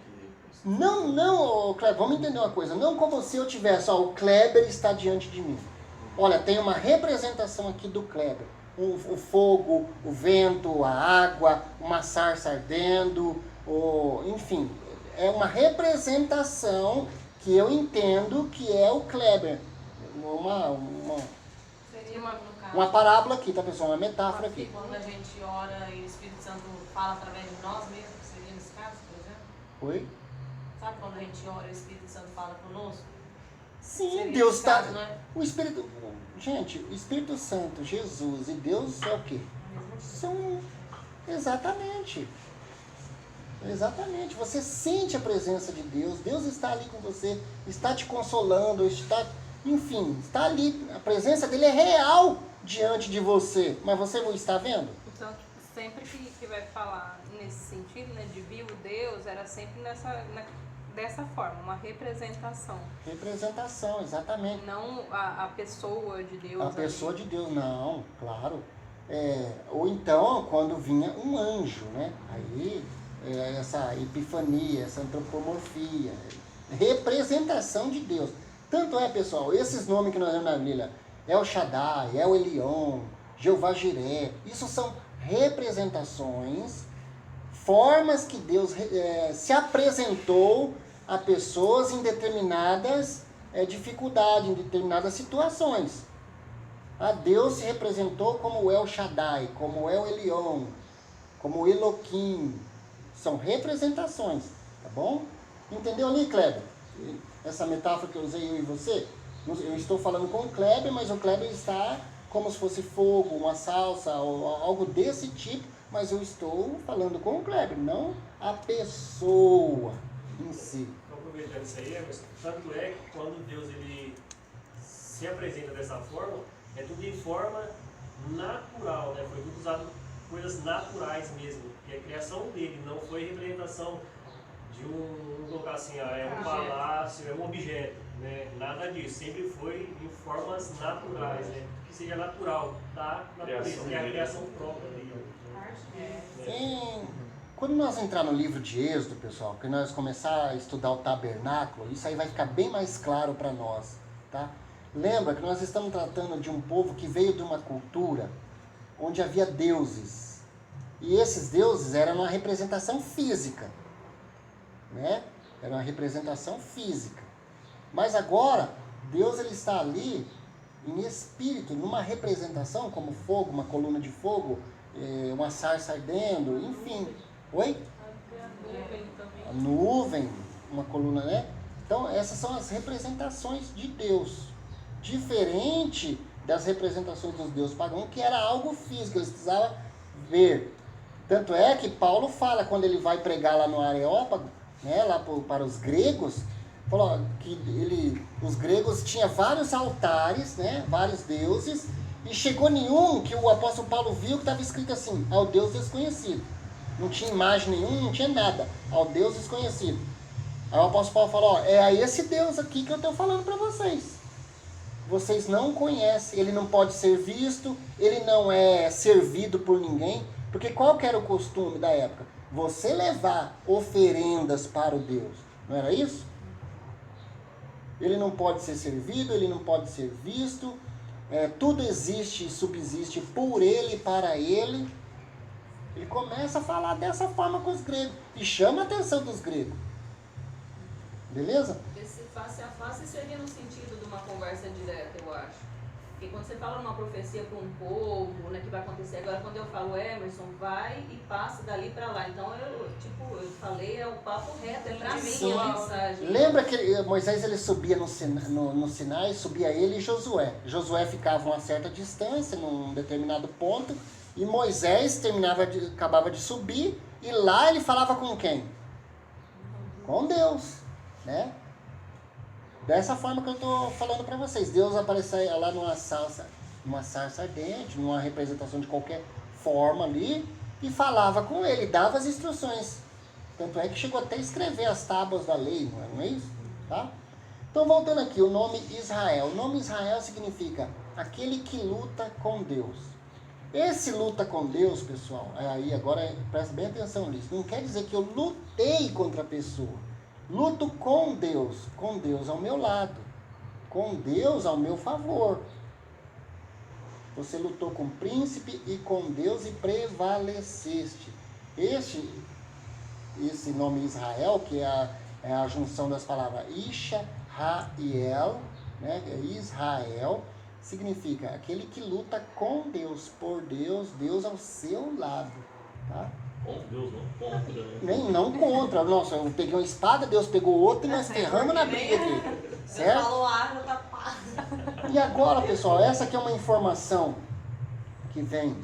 Não, Kleber, vamos entender uma coisa. Não como se eu tivesse, ó, o Kleber está diante de mim. Olha, tem uma representação aqui do Kleber. O fogo, o vento, a água, uma sarça ardendo, enfim. É uma representação que eu entendo que é o Kleber. Seria no caso, Uma parábola aqui, tá pessoal? Uma metáfora aqui. quando a gente ora e o Espírito Santo fala através de nós mesmos, seria nesse caso, por exemplo? Oi? Sabe quando a gente ora e o Espírito Santo fala conosco? Sim, Seria Deus esse está. caso, não é? O Espírito. Gente, o Espírito Santo, Jesus e Deus é o quê? São. Exatamente. Exatamente. Você sente a presença de Deus. Deus está ali com você. Está te consolando. Enfim, está ali. A presença dele é real diante de você. Mas você não está vendo? Então, sempre que vai falar nesse sentido, né, de vivo Deus, era sempre dessa forma, uma representação. Representação, exatamente. Não a pessoa de Deus. A pessoa de Deus, não, claro. Ou então, quando vinha um anjo, né? Aí, essa epifania, essa antropomorfia, representação de Deus. Tanto é, pessoal, esses nomes que nós vemos na Bíblia, El Shaddai, El Elyon, Jeová Jiré, isso são representações, formas que Deus se apresentou a pessoas em determinadas dificuldades, em determinadas situações. A Deus se representou como El Shaddai, como El Elyon, como Elohim. São representações, tá bom? Entendeu ali, Kleber? Essa metáfora que eu usei, eu e você? Eu estou falando com o Kleber, mas o Kleber está como se fosse fogo, uma salsa, ou algo desse tipo, mas eu estou falando com o Kleber, não a pessoa em si. Aproveitando isso aí, tanto é que quando Deus ele se apresenta dessa forma, é tudo em forma natural, né? Foi tudo usado coisas naturais mesmo, que é a criação dele, não foi representação de vamos colocar assim, um palácio, é um objeto, né? Nada disso, sempre foi em formas naturais, né? Que seja natural da natureza, que é a criação própria dele. Quando nós entrar no livro de Êxodo, pessoal, que nós começar a estudar o tabernáculo, isso aí vai ficar bem mais claro para nós, tá? Lembra que nós estamos tratando de um povo que veio de uma cultura onde havia deuses. E esses deuses eram uma representação física, né? Era uma representação física. Mas agora, Deus ele está ali em espírito, numa representação como fogo, uma coluna de fogo, uma sarça ardendo, enfim. Oi? A nuvem, uma coluna, né? Então, essas são as representações de Deus. Diferente das representações dos deuses pagãos, que era algo físico, eles precisavam ver. Tanto é que Paulo fala, quando ele vai pregar lá no Areópago, né, lá para os gregos, falou que os gregos tinham vários altares, né, vários deuses, e chegou nenhum que o apóstolo Paulo viu que estava escrito assim, ao Deus desconhecido. Não tinha imagem nenhuma, não tinha nada, ao Deus desconhecido. Aí o apóstolo Paulo falou, é a esse Deus aqui que eu estou falando para vocês. Vocês não conhecem, ele não pode ser visto, ele não é servido por ninguém, porque qual que era o costume da época? Você levar oferendas para o Deus, não era isso? Ele não pode ser servido, ele não pode ser visto, tudo existe e subsiste por ele e para ele. Ele começa a falar dessa forma com os gregos e chama a atenção dos gregos. Beleza? Esse face a face seria no sentido de uma conversa direta, eu acho. Porque quando você fala uma profecia para um povo, né, que vai acontecer agora, quando eu falo Emerson, vai e passa dali para lá. Então eu falei, é o papo reto, é para mim a mensagem. Lembra que Moisés ele subia no Sinai, subia ele e Josué. Josué ficava a uma certa distância, num determinado ponto, e Moisés acabava de subir, e lá ele falava com quem? Com Deus, né? Dessa forma que eu estou falando para vocês. Deus aparecia lá numa sarça ardente, numa representação de qualquer forma ali, e falava com ele, dava as instruções. Tanto é que chegou até a escrever as tábuas da lei, não é isso? Tá? Então, voltando aqui, o nome Israel. O nome Israel significa aquele que luta com Deus. Esse luta com Deus, pessoal, aí agora presta bem atenção nisso. Não quer dizer que eu lutei contra a pessoa. Luto com Deus ao meu lado, com Deus ao meu favor. Você lutou com o príncipe e com Deus e prevaleceste. Esse nome Israel, que é a junção das palavras Isha, Ha e El, né? Israel, significa aquele que luta com Deus, por Deus, Deus ao seu lado, tá? Contra Deus, não contra, né? Nem não contra. Nossa, eu peguei uma espada, Deus pegou outra e nós ferramos na briga aqui. Certo? Falou água, tá pá. E agora, pessoal, essa aqui é uma informação que vem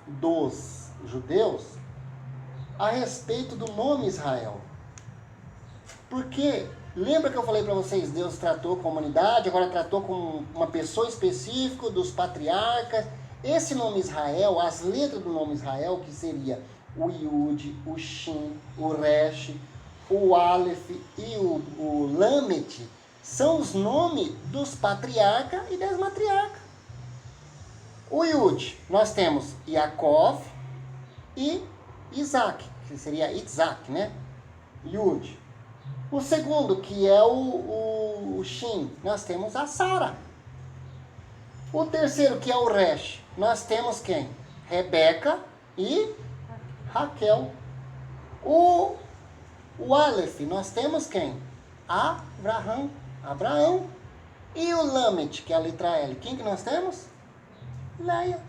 dos judeus a respeito do nome Israel. Porque, lembra que eu falei para vocês, Deus tratou com a humanidade, agora tratou com uma pessoa específica, dos patriarcas. Esse nome Israel, as letras do nome Israel, que seria o Yud, o Shin, o Resh, o Aleph e o Lamet, são os nomes dos patriarcas e das matriarcas. O Yud, nós temos Yaakov e Isaac, que seria Isaac, né? Yud. O segundo, que é o Shin, nós temos a Sara. O terceiro, que é o Resh, nós temos quem? Rebeca e Raquel. O Aleph, nós temos quem? Abraão. E o Lamet, que é a letra L, quem que nós temos? Leia.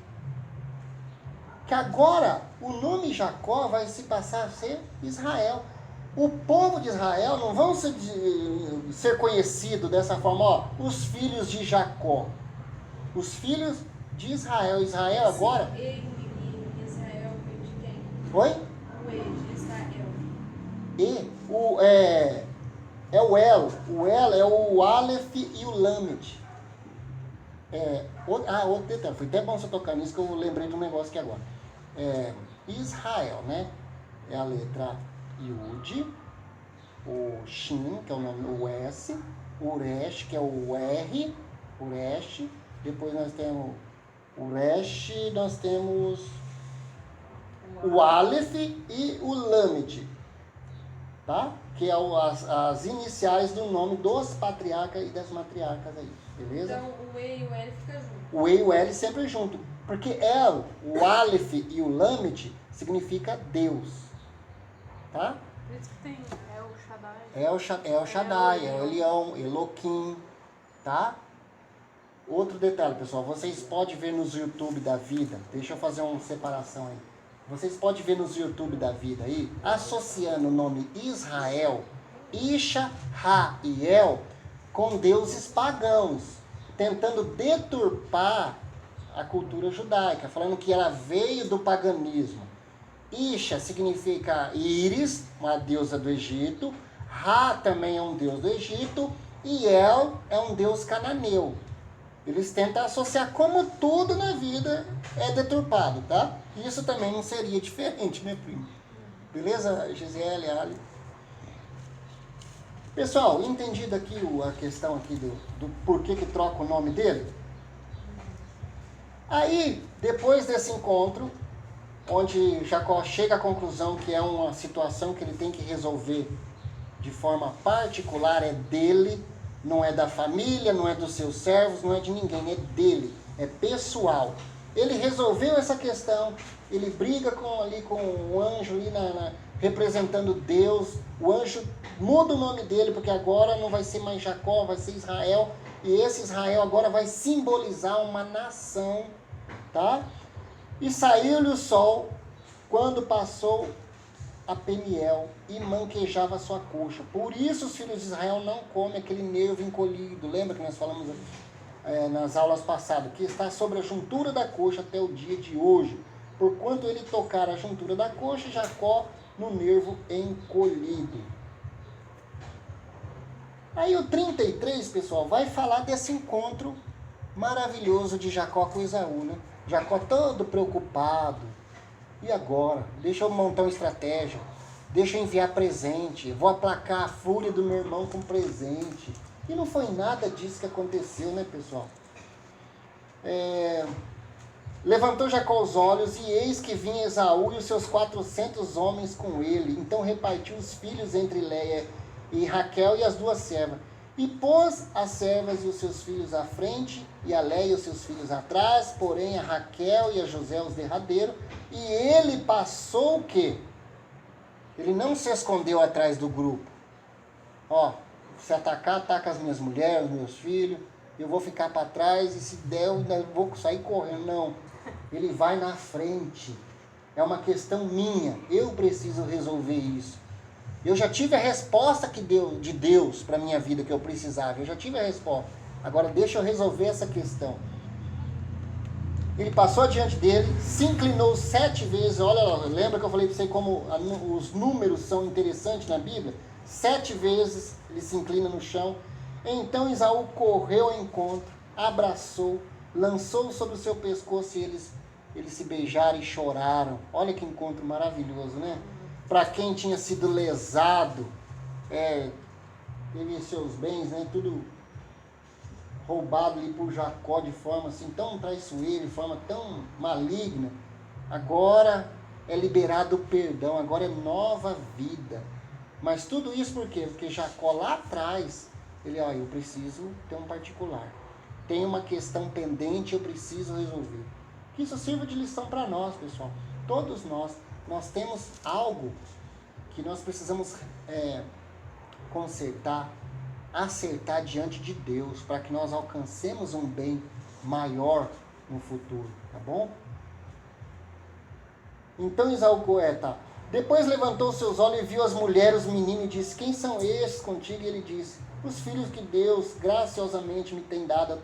Que agora o nome Jacó vai se passar a ser Israel. O povo de Israel não vão ser conhecido dessa forma, ó, os filhos de Jacó. Os filhos de Israel. Israel agora... Israel veio de quem? Oi? O E de Israel. É o El. O El é o Aleph e o Lamet. Outro detalhe. Foi até bom você tocar nisso que eu lembrei de um negócio aqui agora. Israel, né? É a letra Yud, o Shin, que é o nome, o S, o Resh, que é o R, o Resh. Depois nós temos o Resh, nós temos o Aleph e o Lamet, tá? Que é as iniciais do nome dos patriarcas e das matriarcas aí, beleza? Então o E e o L fica junto. O E e o L sempre junto, porque o Aleph e o Lamet significa Deus, tá? Por isso que tem El Shaddai. El Shaddai, é o Elião, Eloquim, tá? Outro detalhe, pessoal, vocês podem ver nos YouTube da vida, deixa eu fazer uma separação aí. Vocês podem ver nos YouTube da vida aí, associando o nome Israel, Isha, Ha e El, com deuses pagãos, tentando deturpar a cultura judaica, falando que ela veio do paganismo. Isha significa Íris, uma deusa do Egito, Ra também é um deus do Egito, e El é um deus cananeu. Eles tentam associar, como tudo na vida é deturpado, tá? Isso também não seria diferente, né, primo? Beleza, Gisele, Ali? Pessoal, entendido aqui a questão aqui do porquê que troca o nome dele? Aí, depois desse encontro, onde Jacó chega à conclusão que é uma situação que ele tem que resolver de forma particular, é dele, Não é da família, não é dos seus servos, não é de ninguém, é dele, é pessoal. Ele resolveu essa questão, ele briga com o anjo ali representando Deus. O anjo muda o nome dele, porque agora não vai ser mais Jacó, vai ser Israel. E esse Israel agora vai simbolizar uma nação, tá? E saiu-lhe o sol quando passou a Peniel e manquejava a sua coxa. Por isso os filhos de Israel não comem aquele nervo encolhido. Lembra que nós falamos nas aulas passadas? Que está sobre a juntura da coxa até o dia de hoje. Porquanto ele tocar a juntura da coxa, Jacó no nervo encolhido. Aí o 33, pessoal, vai falar desse encontro maravilhoso de Jacó com Esaú, né? Jacó todo preocupado. E agora? Deixa eu montar uma estratégia. Deixa eu enviar presente. Vou aplacar a fúria do meu irmão com presente. E não foi nada disso que aconteceu, né, pessoal? Levantou Jacó os olhos, e eis que vinha Esaú e os seus 400 homens com ele. Então repartiu os filhos entre Léia e Raquel e as duas servas. E pôs as servas e os seus filhos à frente, e a Léia e os seus filhos atrás, porém a Raquel e a José os derradeiros. E ele passou o quê? Ele não se escondeu atrás do grupo. Ó, se atacar, ataca as minhas mulheres, os meus filhos. Eu vou ficar para trás e se der, eu vou sair correndo. Não, ele vai na frente. É uma questão minha. Eu preciso resolver isso. Eu já tive a resposta de Deus para a minha vida que eu precisava. Eu já tive a resposta. Agora deixa eu resolver essa questão. Ele passou adiante dele, se inclinou 7 vezes. Olha, lembra que eu falei para você como os números são interessantes na Bíblia? 7 vezes ele se inclina no chão. Então Esaú correu ao encontro, abraçou, lançou sobre o seu pescoço, e eles se beijaram e choraram. Olha que encontro maravilhoso, né? Para quem tinha sido lesado, teve seus bens, né? Tudo roubado ali por Jacó de forma assim tão traiçoeira, de forma tão maligna. Agora é liberado o perdão, agora é nova vida. Mas tudo isso por quê? Porque Jacó lá atrás, eu preciso ter um particular. Tem uma questão pendente, eu preciso resolver. Que isso sirva de lição para nós, pessoal. Todos nós temos algo que nós precisamos consertar, acertar diante de Deus, para que nós alcancemos um bem maior no futuro, tá bom? Então Esaú Depois levantou seus olhos e viu as mulheres, os meninos, e disse: quem são estes contigo? E ele disse: os filhos que Deus graciosamente me tem dado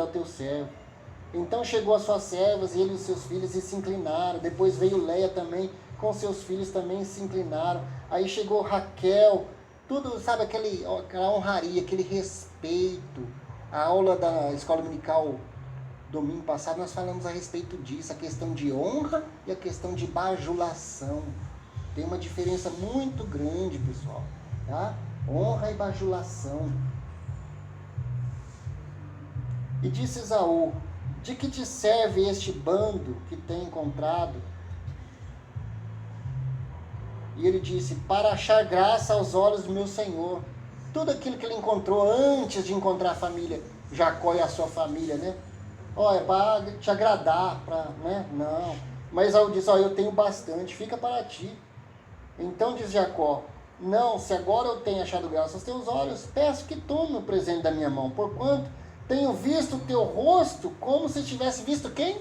ao teu servo. Então chegou as suas servas, e ele e os seus filhos, e se inclinaram. Depois veio Léia também, com seus filhos também se inclinaram. Aí chegou Raquel, tudo, sabe, aquela honraria, aquele respeito. A aula da escola dominical, domingo passado, nós falamos a respeito disso, a questão de honra e a questão de bajulação. Tem uma diferença muito grande, pessoal, tá? Honra e bajulação. E disse Esaú: de que te serve este bando que tem encontrado? E ele disse: para achar graça aos olhos do meu senhor. Tudo aquilo que ele encontrou antes de encontrar a família Jacó e a sua família, né? É para te agradar, né? Não. Mas Esaú diz: eu tenho bastante, fica para ti. Então diz Jacó: não, se agora eu tenho achado graça aos teus olhos, peço que tome o presente da minha mão, porquanto tenho visto o teu rosto como se tivesse visto quem?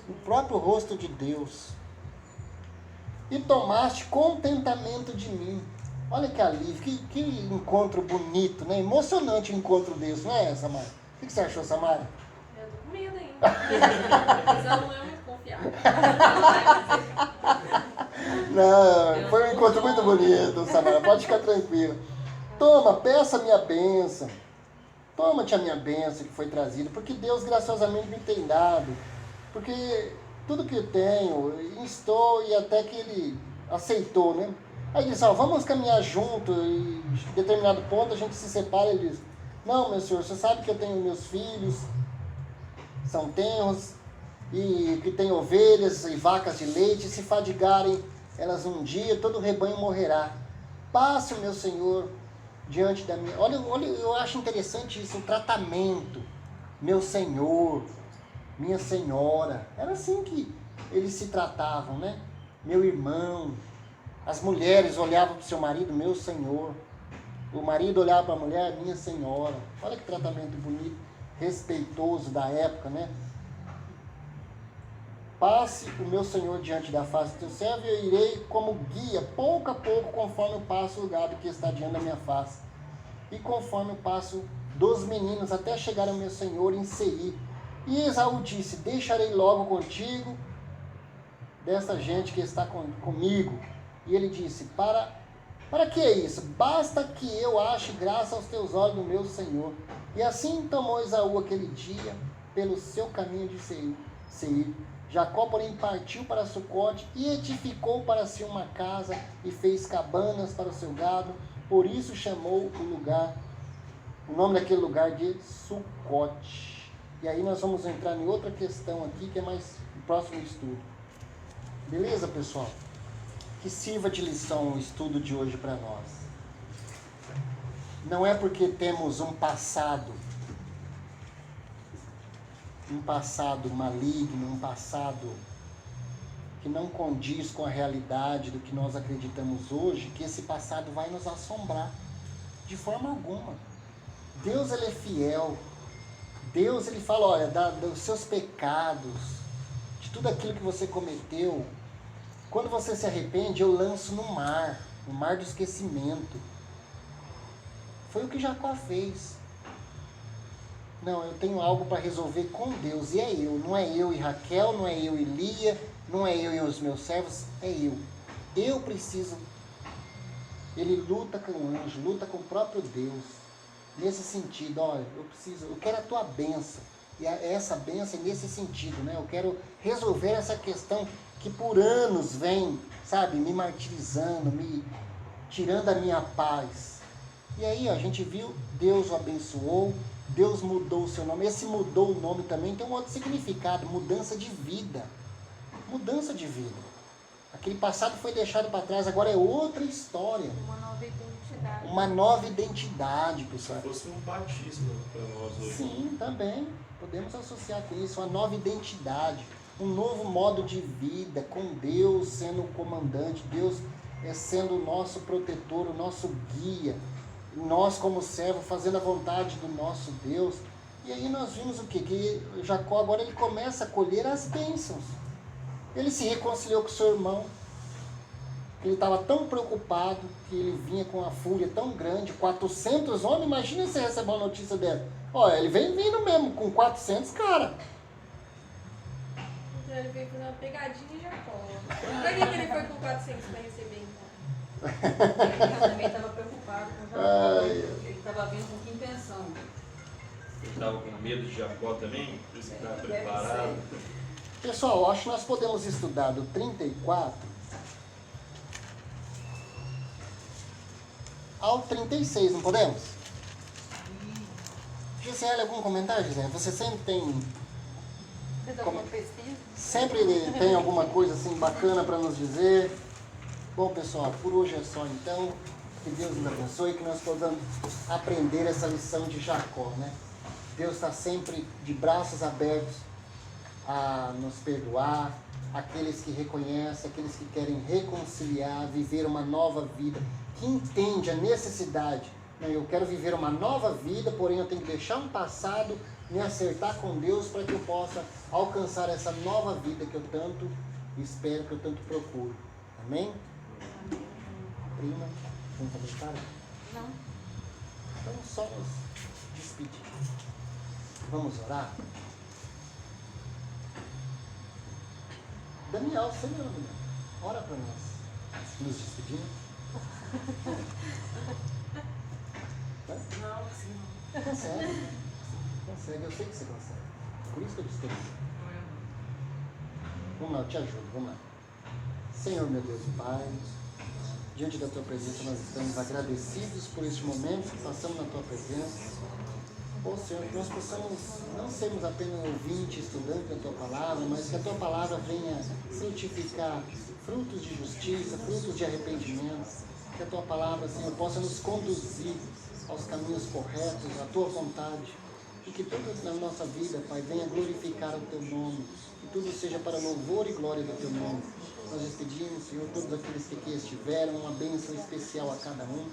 O próprio rosto de Deus. E tomaste contentamento de mim. Olha que alívio, que encontro bonito, né? Emocionante o encontro desse, não é, Samara? O que você achou, Samara? Eu tô com medo ainda. Mas ela não é muito confiável. Não, foi um encontro muito bonito, Samara. Pode ficar tranquila. Toma, peça a minha bênção. Toma-te a minha bênção que foi trazida, porque Deus graciosamente me tem dado. Porque tudo que eu tenho, instou, e até que ele aceitou, né? Aí ele disse: vamos caminhar junto, e em determinado ponto a gente se separa. Ele diz: não, meu senhor, você sabe que eu tenho meus filhos, são tenros, e que tem ovelhas e vacas de leite, e se fadigarem elas um dia, todo o rebanho morrerá. Passe, meu senhor, diante da minha... Olha, eu acho interessante isso, o tratamento. Meu senhor, minha senhora. Era assim que eles se tratavam, né? Meu irmão. As mulheres olhavam para o seu marido, meu senhor. O marido olhava para a mulher, minha senhora. Olha que tratamento bonito, respeitoso da época, né? Passe o meu senhor diante da face do teu servo e eu irei como guia, pouco a pouco, conforme eu passo o gado que está diante da minha face. E conforme o passo dos meninos, até chegar ao meu senhor em Seir. E Esaú disse, deixarei logo contigo desta gente que está comigo. E ele disse, para que é isso? Basta que eu ache graça aos teus olhos do meu senhor. E assim tomou Esaú aquele dia pelo seu caminho de Seir. Jacó, porém, partiu para Sucote e edificou para si uma casa e fez cabanas para o seu gado. Por isso chamou o nome daquele lugar de Sucote. E aí nós vamos entrar em outra questão aqui, que é mais o próximo estudo. Beleza, pessoal? Que sirva de lição o estudo de hoje para nós. Não é porque temos um passado maligno, um passado que não condiz com a realidade do que nós acreditamos hoje, que esse passado vai nos assombrar. De forma alguma. Deus, ele é fiel. Deus, ele fala, olha, dos seus pecados, de tudo aquilo que você cometeu, quando você se arrepende, eu lanço no mar do esquecimento. Foi o que Jacó fez. Não, eu tenho algo para resolver com Deus, e é eu. Não é eu e Raquel, não é eu e Lia, não é eu e os meus servos, é eu. Eu preciso. Ele luta com o anjo, luta com o próprio Deus. Nesse sentido, olha, eu quero a tua bênção. E essa bênção é nesse sentido, né? Eu quero resolver essa questão que por anos vem, sabe, me martirizando, me tirando a minha paz. E aí, ó, a gente viu, Deus o abençoou, Deus mudou o seu nome. Esse mudou o nome também tem um outro significado, mudança de vida. Mudança de vida. Aquele passado foi deixado para trás, agora é outra história. Uma nova identidade. Uma nova identidade, pessoal. Se fosse um batismo para nós hoje. Sim, também. Podemos associar com isso, uma nova identidade, um novo modo de vida, com Deus sendo o comandante, Deus sendo o nosso protetor, o nosso guia, nós como servo fazendo a vontade do nosso Deus. E aí nós vimos o quê? Que Jacó agora ele começa a colher as bênçãos. Ele se reconciliou com seu irmão. Ele estava tão preocupado que ele vinha com uma fúria tão grande, 400 homens. Imagina você receber uma notícia dela. Olha, ele vem vindo mesmo com 400 cara. Então ele veio fazer uma pegadinha e já cola. Pra que ele foi com 400 para receber então? Ele também estava preocupado com Jacó. Ele estava vindo com que intenção? Ele estava com medo de Jacó também, por isso que estava Deve preparado. Pessoal, acho que nós podemos estudar do 34 ao 36, não podemos? Gisele, algum comentário, Gisele? Você sempre tem... Fez alguma pesquisa? Sempre tem alguma coisa assim bacana para nos dizer. Bom, pessoal, por hoje é só então. Que Deus nos abençoe e que nós possamos aprender essa lição de Jacó, né? Deus está sempre de braços abertos a nos perdoar, aqueles que reconhecem, aqueles que querem reconciliar, viver uma nova vida, que entende a necessidade. Eu quero viver uma nova vida, porém eu tenho que deixar um passado, me acertar com Deus para que eu possa alcançar essa nova vida que eu tanto espero, que eu tanto procuro. Amém? Prima, tem comentário? Não. Então só nos despedir. Vamos orar? Daniel, você me ama, ora para nós. Nos despedindo. Não, sim. Consegue. Consegue, eu sei que você consegue. Por isso que eu te estou dizendo. Vamos lá, eu te ajudo, vamos lá. Senhor, meu Deus e Pai, diante da Tua presença nós estamos agradecidos por este momento que passamos na Tua presença. Ó Senhor, que nós possamos não sermos apenas ouvintes, estudantes da Tua Palavra, mas que a Tua Palavra venha frutificar frutos de justiça, frutos de arrependimento, que a Tua palavra, Senhor, possa nos conduzir aos caminhos corretos, à Tua vontade. E que tudo na nossa vida, Pai, venha glorificar o Teu nome. Que tudo seja para louvor e glória do Teu nome. Nós despedimos, Senhor, todos aqueles que aqui estiveram, uma bênção especial a cada um.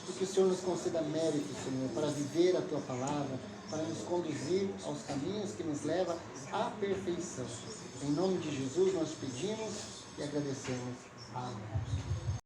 E que o Senhor nos conceda mérito, Senhor, para viver a Tua palavra, para nos conduzir aos caminhos que nos levam à perfeição. Em nome de Jesus nós pedimos e agradecemos. Amém.